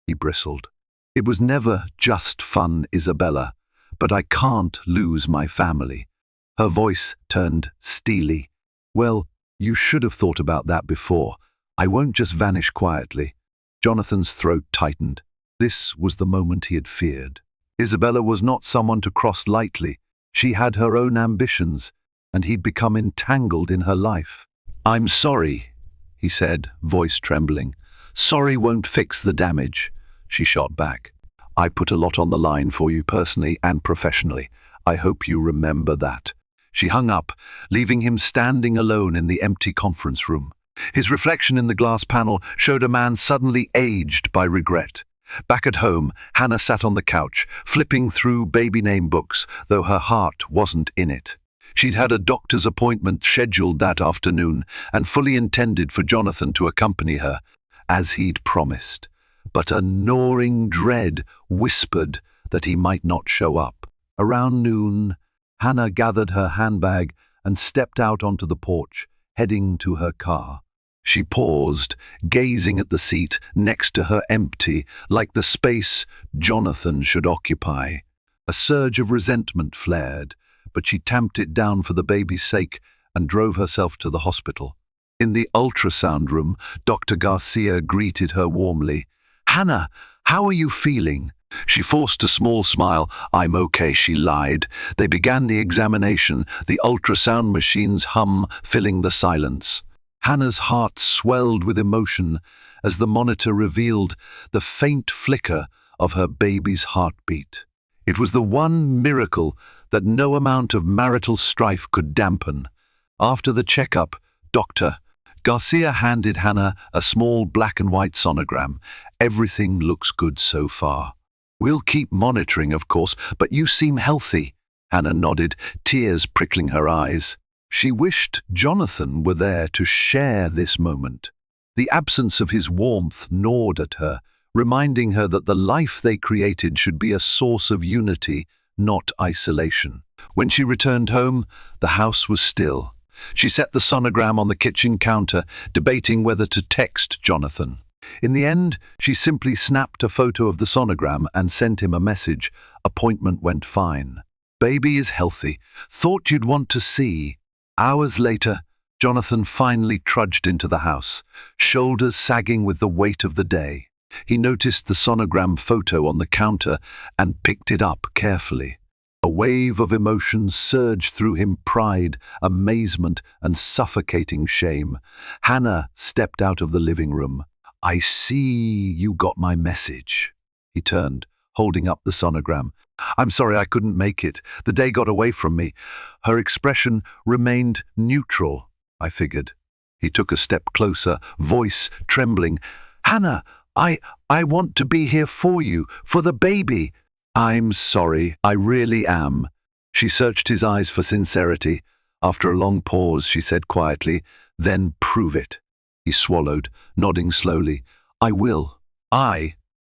He bristled. "It was never just fun, Isabella, but I can't lose my family." Her voice turned steely. "Well, you should have thought about that before. I won't just vanish quietly." Jonathan's throat tightened. This was the moment he had feared. Isabella was not someone to cross lightly. She had her own ambitions, and he'd become entangled in her life. "I'm sorry," he said, voice trembling. "Sorry won't fix the damage," she shot back. "I put a lot on the line for you personally and professionally. I hope you remember that." She hung up, leaving him standing alone in the empty conference room. His reflection in the glass panel showed a man suddenly aged by regret. Back at home, Hannah sat on the couch, flipping through baby name books, though her heart wasn't in it. She'd had a doctor's appointment scheduled that afternoon and fully intended for Jonathan to accompany her, as he'd promised. But a gnawing dread whispered that he might not show up. Around noon, Hannah gathered her handbag and stepped out onto the porch, heading to her car. She paused, gazing at the seat next to her empty, like the space Jonathan should occupy. A surge of resentment flared, but she tamped it down for the baby's sake and drove herself to the hospital. In the ultrasound room, Dr. Garcia greeted her warmly. "Hannah, how are you feeling?" She forced a small smile. "I'm okay," she lied. They began the examination, the ultrasound machine's hum filling the silence. Hannah's heart swelled with emotion as the monitor revealed the faint flicker of her baby's heartbeat. It was the one miracle that no amount of marital strife could dampen. After the checkup, Dr. Garcia handed Hannah a small black and white sonogram. "Everything looks good so far. We'll keep monitoring, of course, but you seem healthy." Hannah nodded, tears prickling her eyes. She wished Jonathan were there to share this moment. The absence of his warmth gnawed at her, reminding her that the life they created should be a source of unity, not isolation. When she returned home, the house was still. She set the sonogram on the kitchen counter, debating whether to text Jonathan. In the end, she simply snapped a photo of the sonogram and sent him a message. "Appointment went fine. Baby is healthy. Thought you'd want to see." Hours later, Jonathan finally trudged into the house, shoulders sagging with the weight of the day. He noticed the sonogram photo on the counter and picked it up carefully. A wave of emotions surged through him: pride, amazement, and suffocating shame. Hannah stepped out of the living room. "I see you got my message." He turned, holding up the sonogram. "I'm sorry I couldn't make it. The day got away from me." Her expression remained neutral, I figured. He took a step closer, voice trembling. "Hannah, I want to be here for you, for the baby." "I'm sorry, I really am." She searched his eyes for sincerity. After a long pause, she said quietly, "Then prove it." He swallowed, nodding slowly. "I will."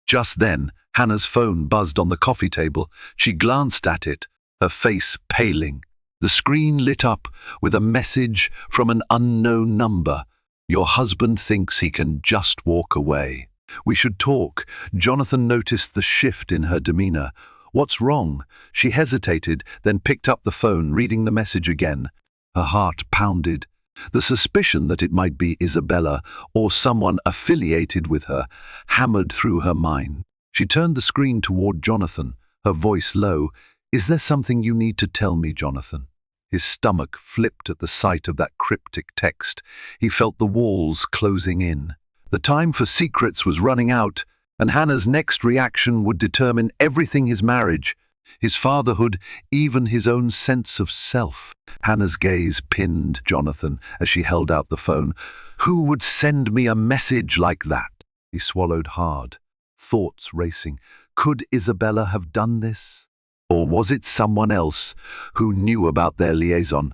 Just then, Hannah's phone buzzed on the coffee table. She glanced at it, her face paling. The screen lit up with a message from an unknown number. "Your husband thinks he can just walk away." We should talk. Jonathan noticed the shift in her demeanor. What's wrong? She hesitated, then picked up the phone, reading the message again. Her heart pounded. The suspicion that it might be Isabella or someone affiliated with her hammered through her mind. She turned the screen toward Jonathan, her voice low. "Is there something you need to tell me, Jonathan?" His stomach flipped at the sight of that cryptic text. He felt the walls closing in. The time for secrets was running out, and Hannah's next reaction would determine everything: his marriage, his fatherhood, even his own sense of self. Hannah's gaze pinned Jonathan as she held out the phone. "Who would send me a message like that?" He swallowed hard, thoughts racing. Could Isabella have done this? Or was it someone else who knew about their liaison?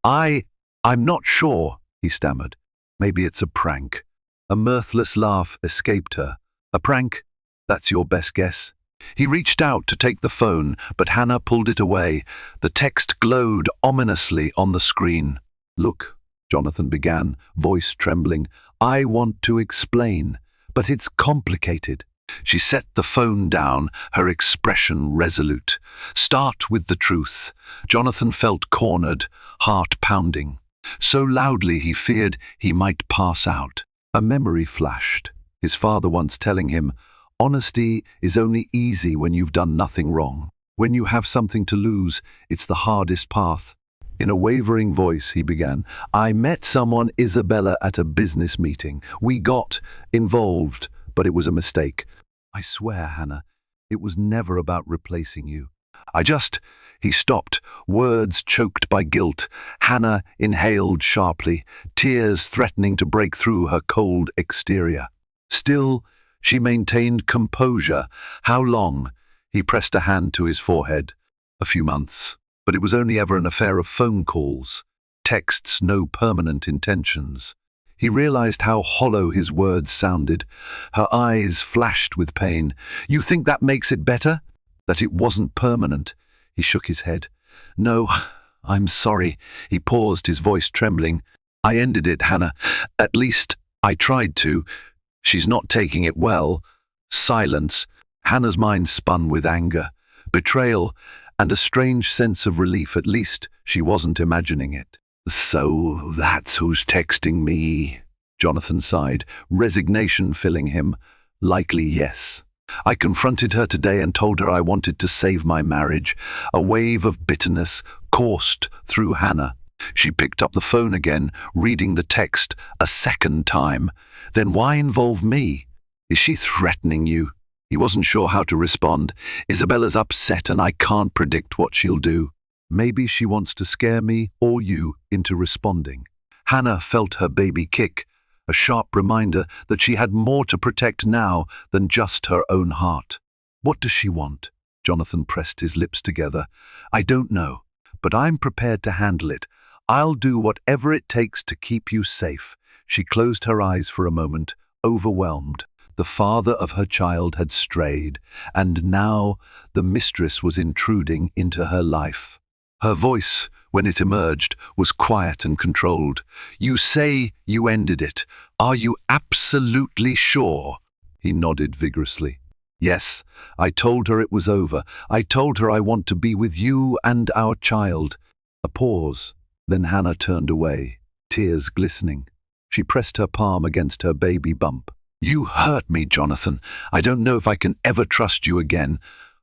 I'm not sure," he stammered. "Maybe it's a prank." A mirthless laugh escaped her. "A prank? That's your best guess?" He reached out to take the phone, but Hannah pulled it away. The text glowed ominously on the screen. "Look," Jonathan began, voice trembling. "I want to explain, but it's complicated." She set the phone down, her expression resolute. "Start with the truth." Jonathan felt cornered, heart pounding. So loudly he feared he might pass out. A memory flashed, his father once telling him, "Honesty is only easy when you've done nothing wrong. When you have something to lose, it's the hardest path." In a wavering voice, he began, "I met someone, Isabella, at a business meeting. We got involved, but it was a mistake. I swear, Hannah, it was never about replacing you. He stopped, words choked by guilt. Hannah inhaled sharply, tears threatening to break through her cold exterior. Still, she maintained composure. "How long?" He pressed a hand to his forehead. "A few months, but it was only ever an affair of phone calls, texts, no permanent intentions." He realized how hollow his words sounded. Her eyes flashed with pain. "You think that makes it better? That it wasn't permanent?" He shook his head. "No, I'm sorry." He paused, his voice trembling. "I ended it, Hannah. At least, I tried to. She's not taking it well." Silence. Hannah's mind spun with anger, betrayal, and a strange sense of relief. At least she wasn't imagining it. "So that's who's texting me," Jonathan sighed, resignation filling him. "Likely yes. I confronted her today and told her I wanted to save my marriage." A wave of bitterness coursed through Hannah. She picked up the phone again, reading the text a second time. "Then why involve me? Is she threatening you?" He wasn't sure how to respond. "Isabella's upset and I can't predict what she'll do." "Maybe she wants to scare me or you into responding." Hannah felt her baby kick, a sharp reminder that she had more to protect now than just her own heart. "What does she want?" Jonathan pressed his lips together. "I don't know, but I'm prepared to handle it. I'll do whatever it takes to keep you safe." She closed her eyes for a moment, overwhelmed. The father of her child had strayed, and now the mistress was intruding into her life. Her voice, when it emerged, was quiet and controlled. "You say you ended it. Are you absolutely sure?" He nodded vigorously. "Yes, I told her it was over. I told her I want to be with you and our child." A pause. Then Hannah turned away, tears glistening. She pressed her palm against her baby bump. "You hurt me, Jonathan. I don't know if I can ever trust you again."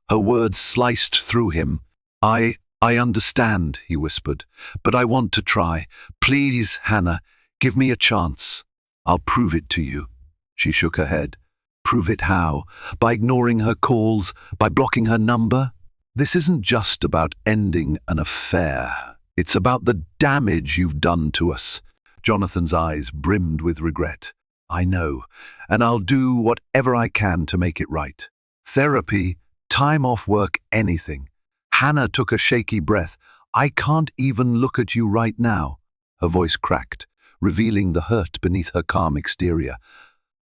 Her words sliced through him. I understand," he whispered, "but I want to try. Please, Hannah, give me a chance. I'll prove it to you." She shook her head. "Prove it how? By ignoring her calls? By blocking her number?" "This isn't just about ending an affair. It's about the damage you've done to us." Jonathan's eyes brimmed with regret. "I know, and I'll do whatever I can to make it right. Therapy, time off work, anything." Hannah took a shaky breath. "I can't even look at you right now." Her voice cracked, revealing the hurt beneath her calm exterior.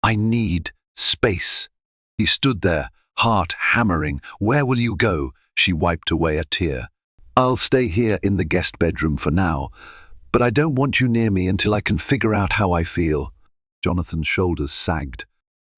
"I need space." He stood there, heart hammering. "Where will you go?" She wiped away a tear. "I'll stay here in the guest bedroom for now, but I don't want you near me until I can figure out how I feel." Jonathan's shoulders sagged.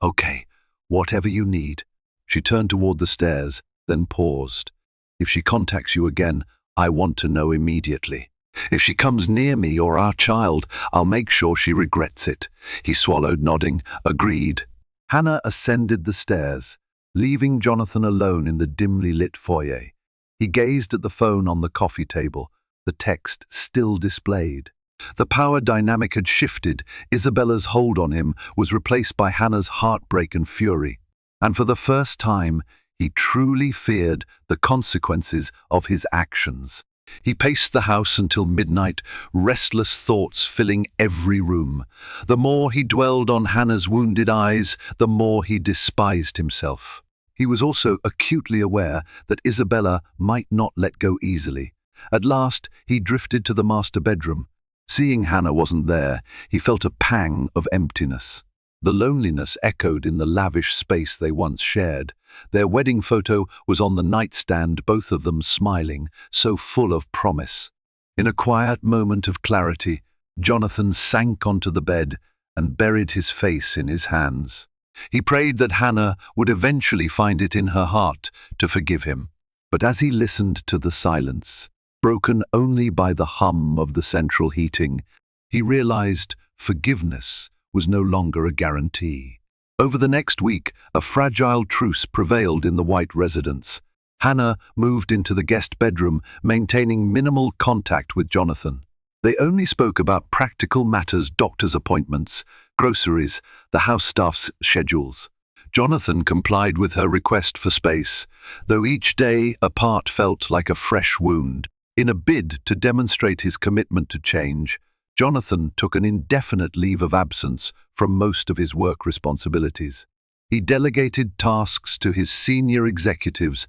"Okay, Whatever you need. She turned toward the stairs, then paused. If she contacts you again, I want to know immediately. If she comes near me or our child, I'll make sure she regrets it. He swallowed, nodding. Agreed. Hannah ascended the stairs, leaving Jonathan alone in the dimly lit foyer. He gazed at the phone on the coffee table, the text still displayed. The power dynamic had shifted. Isabella's hold on him was replaced by Hannah's heartbreak and fury. And for the first time, he truly feared the consequences of his actions. He paced the house until midnight, restless thoughts filling every room. The more he dwelled on Hannah's wounded eyes, the more he despised himself. He was also acutely aware that Isabella might not let go easily. At last, he drifted to the master bedroom. Seeing Hannah wasn't there, he felt a pang of emptiness. The loneliness echoed in the lavish space they once shared. Their wedding photo was on the nightstand, both of them smiling, so full of promise. In a quiet moment of clarity, Jonathan sank onto the bed and buried his face in his hands. He prayed that Hannah would eventually find it in her heart to forgive him. But as he listened to the silence, broken only by the hum of the central heating, he realized forgiveness was no longer a guarantee. Over the next week, a fragile truce prevailed in the White residence. Hannah moved into the guest bedroom, maintaining minimal contact with Jonathan. They only spoke about practical matters, doctor's appointments, groceries, the house staff's schedules. Jonathan complied with her request for space, though each day apart felt like a fresh wound. In a bid to demonstrate his commitment to change, Jonathan took an indefinite leave of absence from most of his work responsibilities. He delegated tasks to his senior executives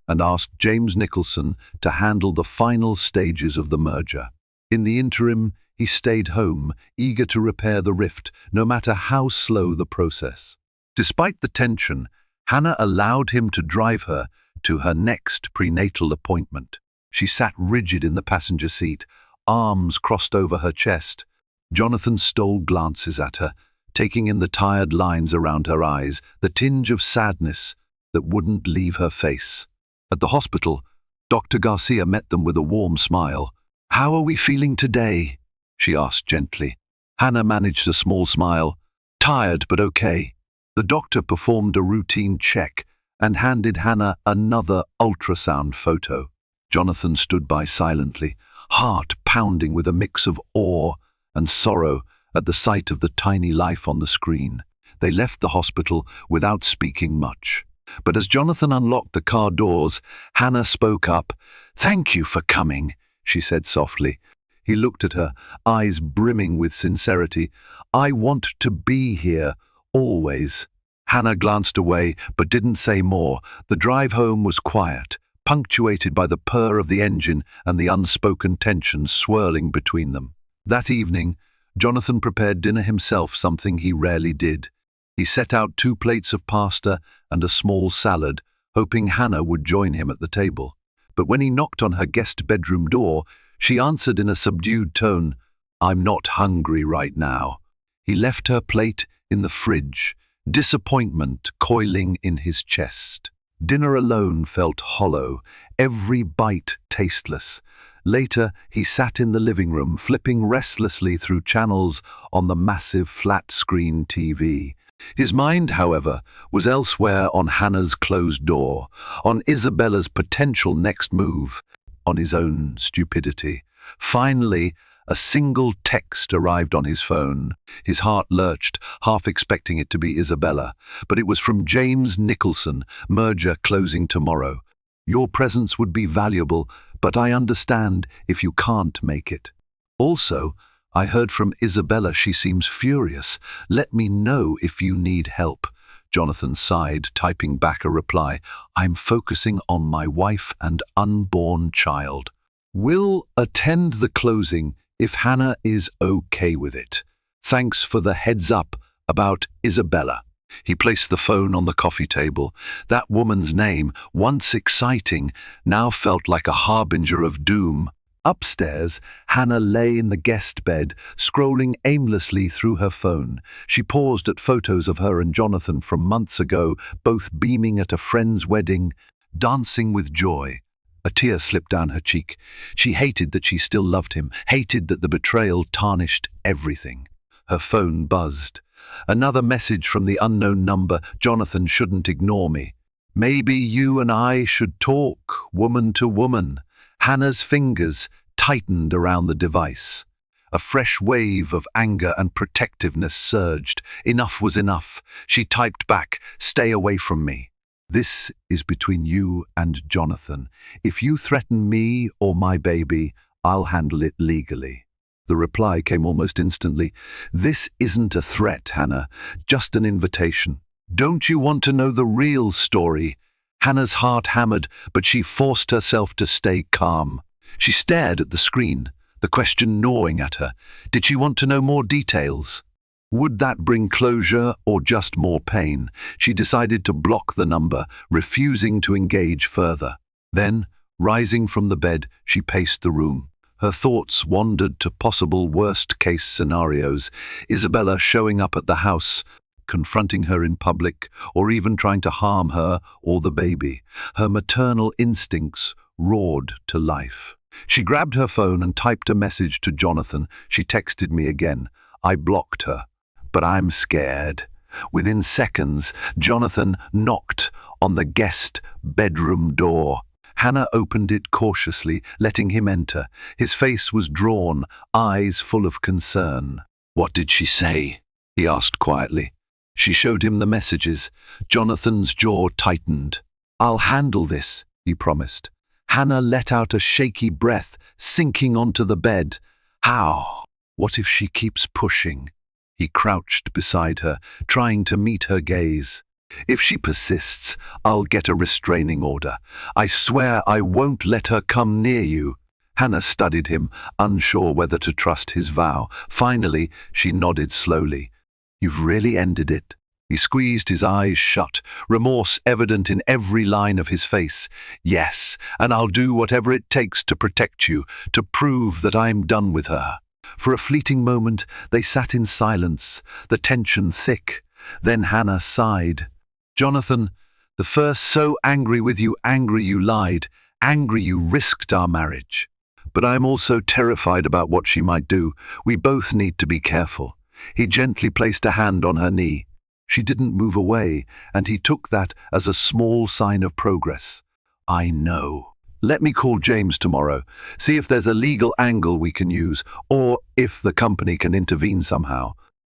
and asked James Nicholson to handle the final stages of the merger. In the interim, he stayed home, eager to repair the rift, no matter how slow the process. Despite the tension, Hannah allowed him to drive her to her next prenatal appointment. She sat rigid in the passenger seat, arms crossed over her chest. Jonathan stole glances at her, taking in the tired lines around her eyes, the tinge of sadness that wouldn't leave her face. At the hospital, Dr. Garcia met them with a warm smile. "How are we feeling today?" she asked gently. Hannah managed a small smile. "Tired, but okay." The doctor performed a routine check and handed Hannah another ultrasound photo. Jonathan stood by silently, heart pounding with a mix of awe and sorrow at the sight of the tiny life on the screen. They left the hospital without speaking much. But as Jonathan unlocked the car doors, Hannah spoke up. "Thank you for coming," she said softly. He looked at her, eyes brimming with sincerity. "I want to be here, always." Hannah glanced away, but didn't say more. The drive home was quiet, punctuated by the purr of the engine and the unspoken tension swirling between them. That evening, Jonathan prepared dinner himself, something he rarely did. He set out 2 plates of pasta and a small salad, hoping Hannah would join him at the table. But when he knocked on her guest bedroom door, she answered in a subdued tone, "I'm not hungry right now." He left her plate in the fridge, disappointment coiling in his chest. Dinner alone felt hollow, every bite tasteless. Later, he sat in the living room, flipping restlessly through channels on the massive flat-screen TV. His mind, however, was elsewhere, on Hannah's closed door, on Isabella's potential next move, on his own stupidity. Finally, a single text arrived on his phone. His heart lurched, half expecting it to be Isabella, but it was from James Nicholson, merger closing tomorrow. "Your presence would be valuable, but I understand if you can't make it. Also, I heard from Isabella she seems furious. Let me know if you need help." Jonathan sighed, typing back a reply. "I'm focusing on my wife and unborn child. Will attend the closing if Hannah is okay with it. Thanks for the heads up about Isabella." He placed the phone on the coffee table. That woman's name, once exciting, now felt like a harbinger of doom. Upstairs, Hannah lay in the guest bed, scrolling aimlessly through her phone. She paused at photos of her and Jonathan from months ago, both beaming at a friend's wedding, dancing with joy. A tear slipped down her cheek. She hated that she still loved him, hated that the betrayal tarnished everything. Her phone buzzed. Another message from the unknown number. Jonathan shouldn't ignore me. Maybe you and I should talk, woman to woman. Hannah's fingers tightened around the device. A fresh wave of anger and protectiveness surged. Enough was enough. She typed back, "Stay away from me. This is between you and Jonathan. If you threaten me or my baby, I'll handle it legally." The reply came almost instantly. "This isn't a threat, Hannah, just an invitation. Don't you want to know the real story?" Hannah's heart hammered, but she forced herself to stay calm. She stared at the screen, the question gnawing at her. Did she want to know more details? Would that bring closure or just more pain? She decided to block the number, refusing to engage further. Then, rising from the bed, she paced the room. Her thoughts wandered to possible worst-case scenarios. Isabella showing up at the house, confronting her in public, or even trying to harm her or the baby. Her maternal instincts roared to life. She grabbed her phone and typed a message to Jonathan. She texted me again. I blocked her. But I'm scared. Within seconds, Jonathan knocked on the guest bedroom door. Hannah opened it cautiously, letting him enter. His face was drawn, eyes full of concern. "What did she say?" he asked quietly. She showed him the messages. Jonathan's jaw tightened. "I'll handle this," he promised. Hannah let out a shaky breath, sinking onto the bed. How? What if she keeps pushing? He crouched beside her, trying to meet her gaze. "If she persists, I'll get a restraining order. I swear I won't let her come near you." Hannah studied him, unsure whether to trust his vow. Finally, she nodded slowly. "You've really ended it." He squeezed his eyes shut, remorse evident in every line of his face. "Yes, and I'll do whatever it takes to protect you, to prove that I'm done with her." For a fleeting moment, they sat in silence, the tension thick. Then Hannah sighed. "Jonathan, the first so angry with you, angry you lied, angry you risked our marriage. But I'm also terrified about what she might do. We both need to be careful." He gently placed a hand on her knee. She didn't move away, and he took that as a small sign of progress. "I know. Let me call James tomorrow, see if there's a legal angle we can use, or if the company can intervene somehow."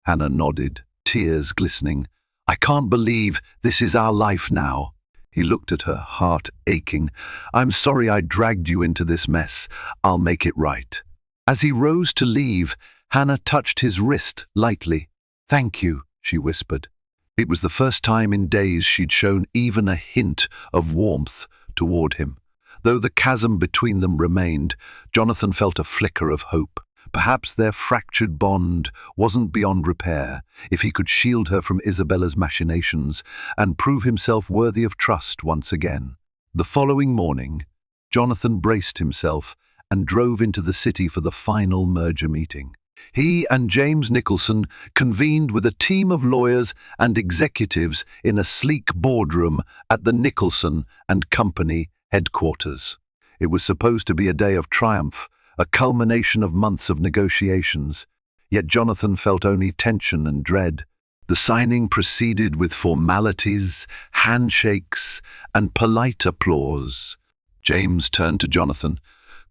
Hannah nodded, tears glistening. "I can't believe this is our life now." He looked at her, heart aching. "I'm sorry I dragged you into this mess. I'll make it right." As he rose to leave, Hannah touched his wrist lightly. "Thank you," she whispered. It was the first time in days she'd shown even a hint of warmth toward him. Though the chasm between them remained, Jonathan felt a flicker of hope. Perhaps their fractured bond wasn't beyond repair if he could shield her from Isabella's machinations and prove himself worthy of trust once again. The following morning, Jonathan braced himself and drove into the city for the final merger meeting. He and James Nicholson convened with a team of lawyers and executives in a sleek boardroom at the Nicholson and Company headquarters. It was supposed to be a day of triumph, a culmination of months of negotiations. Yet Jonathan felt only tension and dread. The signing proceeded with formalities, handshakes, and polite applause. James turned to Jonathan.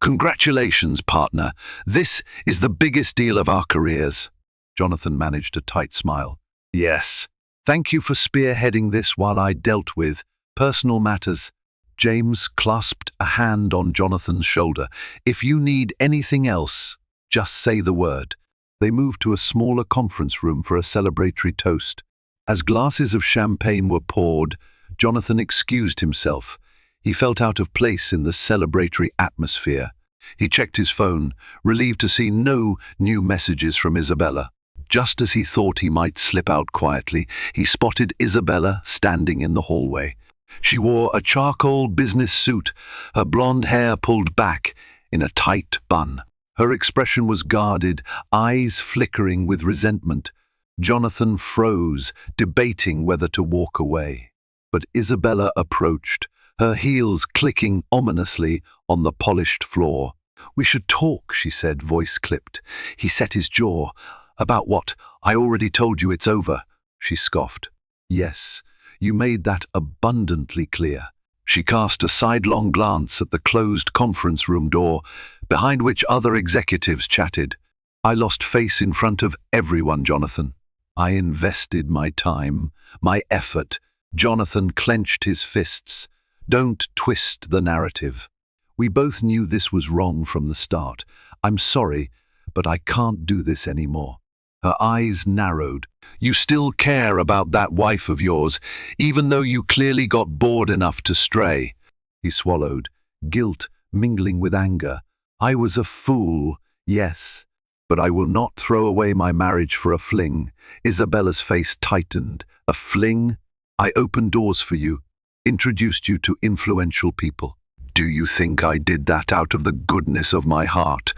"Congratulations, partner. This is the biggest deal of our careers." Jonathan managed a tight smile. "Yes. Thank you for spearheading this while I dealt with personal matters." James clasped a hand on Jonathan's shoulder. "If you need anything else, just say the word." They moved to a smaller conference room for a celebratory toast. As glasses of champagne were poured, Jonathan excused himself. He felt out of place in the celebratory atmosphere. He checked his phone, relieved to see no new messages from Isabella. Just as he thought he might slip out quietly, he spotted Isabella standing in the hallway. She wore a charcoal business suit, her blonde hair pulled back, in a tight bun. Her expression was guarded, eyes flickering with resentment. Jonathan froze, debating whether to walk away. But Isabella approached, her heels clicking ominously on the polished floor. "We should talk," she said, voice clipped. He set his jaw. "About what? I already told you it's over," she scoffed. "Yes, you made that abundantly clear." She cast a sidelong glance at the closed conference room door, behind which other executives chatted. "I lost face in front of everyone, Jonathan. I invested my time, my effort." Jonathan clenched his fists. "Don't twist the narrative. We both knew this was wrong from the start. I'm sorry, but I can't do this anymore." Her eyes narrowed. "You still care about that wife of yours, even though you clearly got bored enough to stray." He swallowed, guilt mingling with anger. "I was a fool, yes, but I will not throw away my marriage for a fling." Isabella's face tightened. "A fling? I opened doors for you, introduced you to influential people. Do you think I did that out of the goodness of my heart?"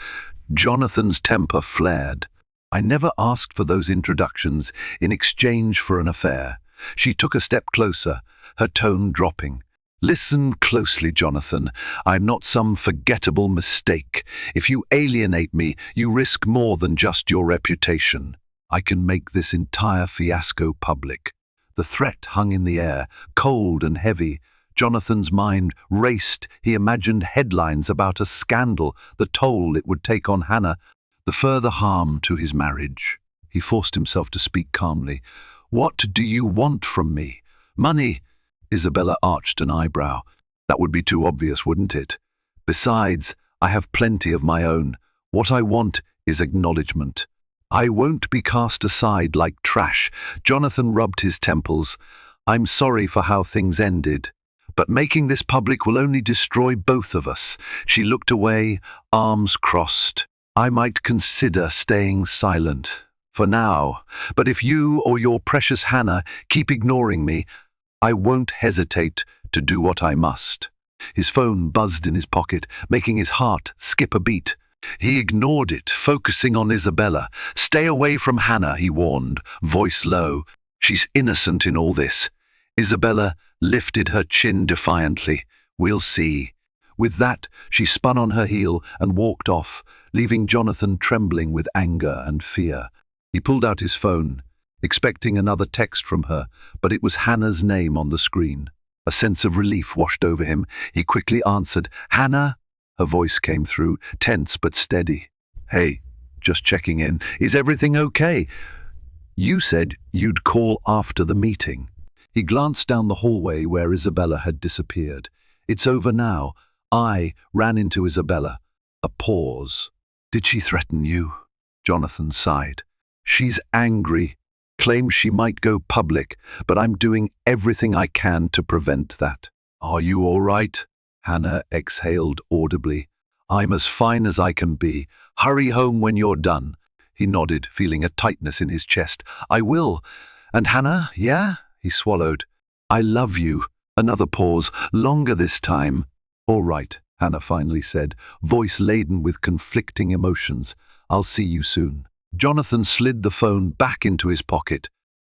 Jonathan's temper flared. "I never asked for those introductions in exchange for an affair." She took a step closer, her tone dropping. "Listen closely, Jonathan. I'm not some forgettable mistake. If you alienate me, you risk more than just your reputation. I can make this entire fiasco public." The threat hung in the air, cold and heavy. Jonathan's mind raced. He imagined headlines about a scandal, the toll it would take on Hannah, the further harm to his marriage. He forced himself to speak calmly. "What do you want from me?" "Money." Isabella arched an eyebrow. "That would be too obvious, wouldn't it? Besides, I have plenty of my own. What I want is acknowledgement. I won't be cast aside like trash." Jonathan rubbed his temples. "I'm sorry for how things ended, but making this public will only destroy both of us." She looked away, arms crossed. "I might consider staying silent for now, but if you or your precious Hannah keep ignoring me, I won't hesitate to do what I must." His phone buzzed in his pocket, making his heart skip a beat. He ignored it, focusing on Isabella. "Stay away from Hannah," he warned, voice low. "She's innocent in all this." Isabella lifted her chin defiantly. "We'll see." With that, she spun on her heel and walked off, leaving Jonathan trembling with anger and fear. He pulled out his phone, expecting another text from her, but it was Hannah's name on the screen. A sense of relief washed over him. He quickly answered. "Hannah?" Her voice came through, tense but steady. "Hey, just checking in. Is everything okay? You said you'd call after the meeting." He glanced down the hallway where Isabella had disappeared. "It's over now." I ran into Isabella. A pause. "Did she threaten you?" Jonathan sighed. "She's angry, claims she might go public, but I'm doing everything I can to prevent that." "Are you all right?" Hannah exhaled audibly. "I'm as fine as I can be. Hurry home when you're done." He nodded, feeling a tightness in his chest. "I will. And Hannah, yeah?" He swallowed. "I love you." Another pause, longer this time. "All right," Hannah finally said, voice laden with conflicting emotions. "I'll see you soon." Jonathan slid the phone back into his pocket,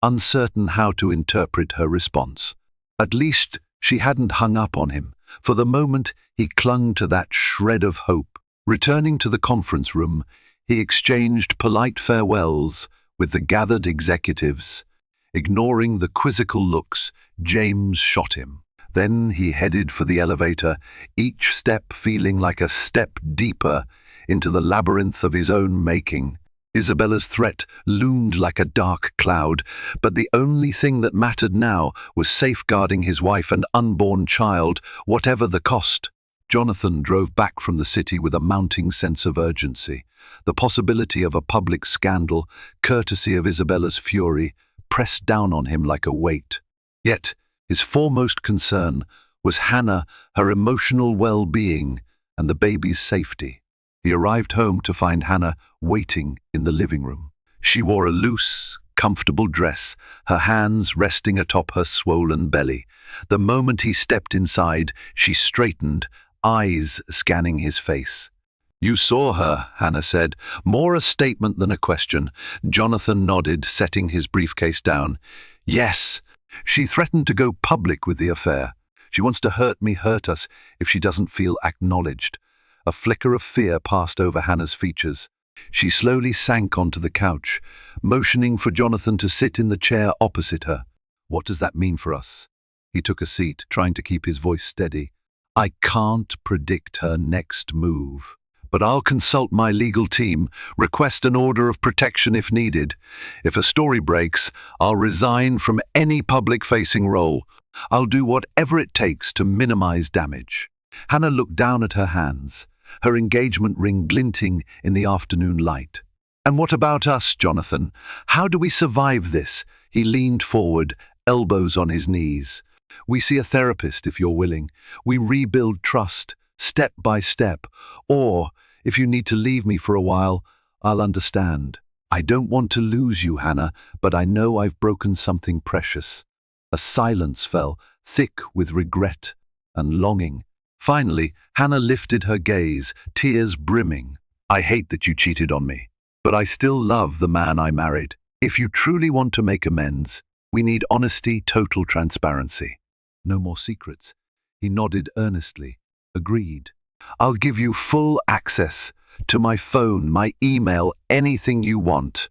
uncertain how to interpret her response. At least she hadn't hung up on him. For the moment, he clung to that shred of hope. Returning to the conference room, he exchanged polite farewells with the gathered executives. Ignoring the quizzical looks, James shot him. Then he headed for the elevator, each step feeling like a step deeper into the labyrinth of his own making. Isabella's threat loomed like a dark cloud, but the only thing that mattered now was safeguarding his wife and unborn child, whatever the cost. Jonathan drove back from the city with a mounting sense of urgency. The possibility of a public scandal, courtesy of Isabella's fury, pressed down on him like a weight. Yet his foremost concern was Hannah, her emotional well-being, and the baby's safety. He arrived home to find Hannah waiting in the living room. She wore a loose, comfortable dress, her hands resting atop her swollen belly. The moment he stepped inside, she straightened, eyes scanning his face. You saw her, Hannah said, more a statement than a question. Jonathan nodded, setting his briefcase down. Yes, she threatened to go public with the affair. She wants to hurt us, if she doesn't feel acknowledged. A flicker of fear passed over Hannah's features. She slowly sank onto the couch, motioning for Jonathan to sit in the chair opposite her. What does that mean for us? He took a seat, trying to keep his voice steady. I can't predict her next move, but I'll consult my legal team, request an order of protection if needed. If a story breaks, I'll resign from any public-facing role. I'll do whatever it takes to minimize damage. Hannah looked down at her hands, her engagement ring glinting in the afternoon light. And what about us, Jonathan? How do we survive this? He leaned forward, elbows on his knees. We see a therapist if you're willing. We rebuild trust, step by step. Or, if you need to leave me for a while, I'll understand. I don't want to lose you, Hannah, but I know I've broken something precious. A silence fell, thick with regret and longing. Finally, Hannah lifted her gaze, tears brimming. I hate that you cheated on me, but I still love the man I married. If you truly want to make amends, we need honesty, total transparency. No more secrets. He nodded earnestly. Agreed. I'll give you full access to my phone, my email, anything you want.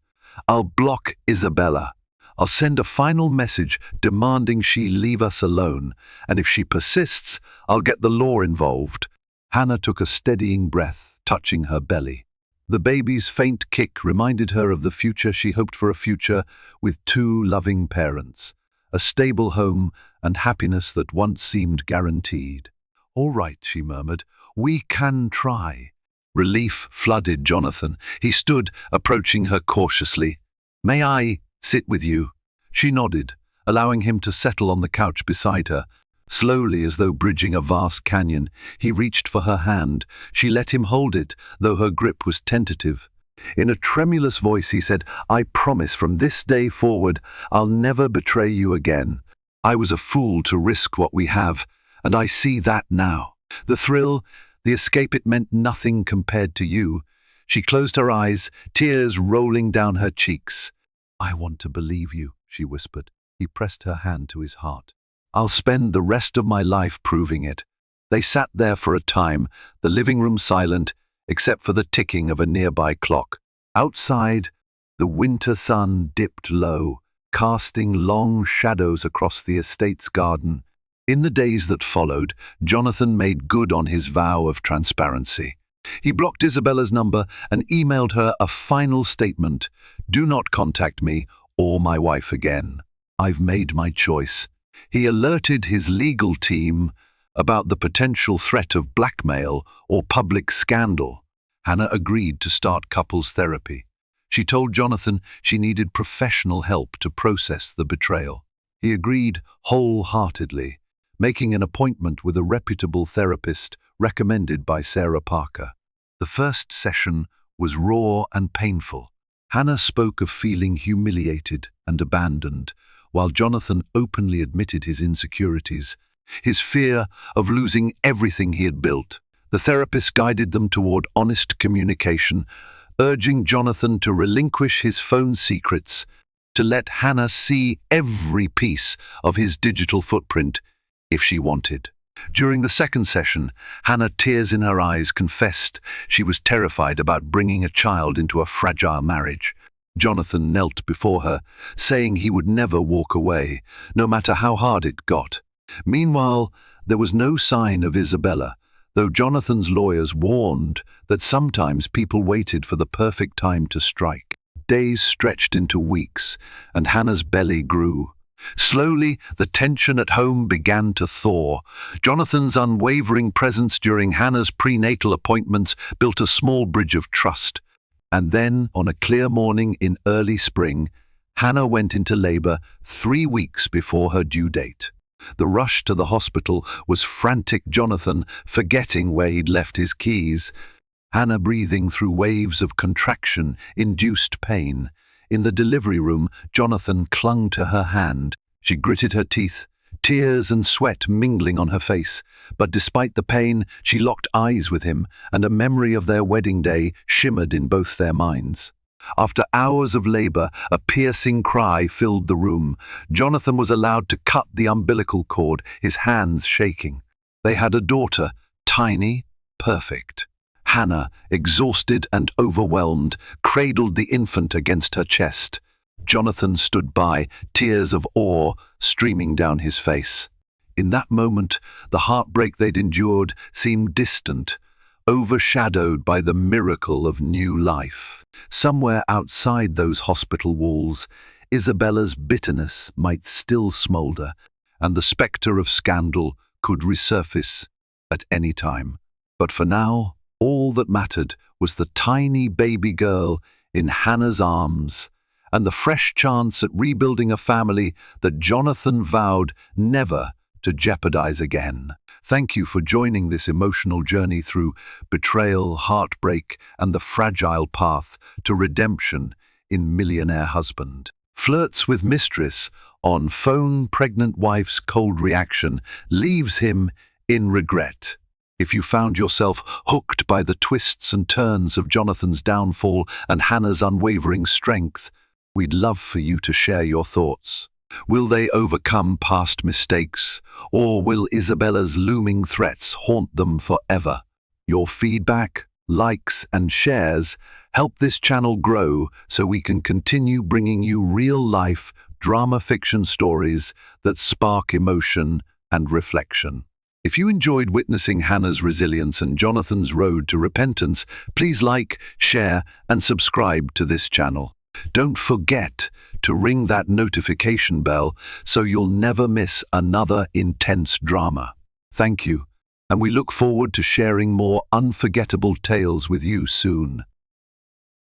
I'll block Isabella. I'll send a final message demanding she leave us alone, and if she persists, I'll get the law involved. Hannah took a steadying breath, touching her belly. The baby's faint kick reminded her of the future she hoped for, a future with two loving parents, a stable home and happiness that once seemed guaranteed. All right, she murmured, we can try. Relief flooded Jonathan. He stood, approaching her cautiously. May I sit with you? She nodded, allowing him to settle on the couch beside her. Slowly, as though bridging a vast canyon, he reached for her hand. She let him hold it, though her grip was tentative. In a tremulous voice he said, I promise from this day forward, I'll never betray you again. I was a fool to risk what we have, and I see that now. The thrill, the escape, it meant nothing compared to you. She closed her eyes, tears rolling down her cheeks. I want to believe you, she whispered. He pressed her hand to his heart. I'll spend the rest of my life proving it. They sat there for a time, the living room silent, except for the ticking of a nearby clock. Outside, the winter sun dipped low, casting long shadows across the estate's garden. In the days that followed, Jonathan made good on his vow of transparency. He blocked Isabella's number and emailed her a final statement. Do not contact me or my wife again. I've made my choice. He alerted his legal team about the potential threat of blackmail or public scandal. Hannah agreed to start couples therapy. She told Jonathan she needed professional help to process the betrayal. He agreed wholeheartedly, making an appointment with a reputable therapist recommended by Sarah Parker. The first session was raw and painful. Hannah spoke of feeling humiliated and abandoned, while Jonathan openly admitted his insecurities, his fear of losing everything he had built. The therapist guided them toward honest communication, urging Jonathan to relinquish his phone secrets, to let Hannah see every piece of his digital footprint if she wanted. During the second session, Hannah, tears in her eyes, confessed she was terrified about bringing a child into a fragile marriage. Jonathan knelt before her, saying he would never walk away, no matter how hard it got. Meanwhile, there was no sign of Isabella, though Jonathan's lawyers warned that sometimes people waited for the perfect time to strike. Days stretched into weeks, and Hannah's belly grew. Slowly, the tension at home began to thaw. Jonathan's unwavering presence during Hannah's prenatal appointments built a small bridge of trust. And then, on a clear morning in early spring, Hannah went into labor 3 weeks before her due date. The rush to the hospital was frantic, Jonathan forgetting where he'd left his keys. Hannah breathing through waves of contraction-induced pain. In the delivery room, Jonathan clung to her hand. She gritted her teeth, tears and sweat mingling on her face. But despite the pain, she locked eyes with him, and a memory of their wedding day shimmered in both their minds. After hours of labor, a piercing cry filled the room. Jonathan was allowed to cut the umbilical cord, his hands shaking. They had a daughter, tiny, perfect. Hannah, exhausted and overwhelmed, cradled the infant against her chest. Jonathan stood by, tears of awe streaming down his face. In that moment, the heartbreak they'd endured seemed distant, overshadowed by the miracle of new life. Somewhere outside those hospital walls, Isabella's bitterness might still smoulder, and the spectre of scandal could resurface at any time. But for now, all that mattered was the tiny baby girl in Hannah's arms, and the fresh chance at rebuilding a family that Jonathan vowed never to jeopardize again. Thank you for joining this emotional journey through betrayal, heartbreak, and the fragile path to redemption in Millionaire Husband. Flirts with Mistress on phone pregnant wife's cold reaction leaves him in regret. If you found yourself hooked by the twists and turns of Jonathan's downfall and Hannah's unwavering strength, we'd love for you to share your thoughts. Will they overcome past mistakes, or will Isabella's looming threats haunt them forever? Your feedback, likes, and shares help this channel grow so we can continue bringing you real-life drama fiction stories that spark emotion and reflection. If you enjoyed witnessing Hannah's resilience and Jonathan's road to repentance, please like, share, and subscribe to this channel. Don't forget to ring that notification bell so you'll never miss another intense drama. Thank you, and we look forward to sharing more unforgettable tales with you soon.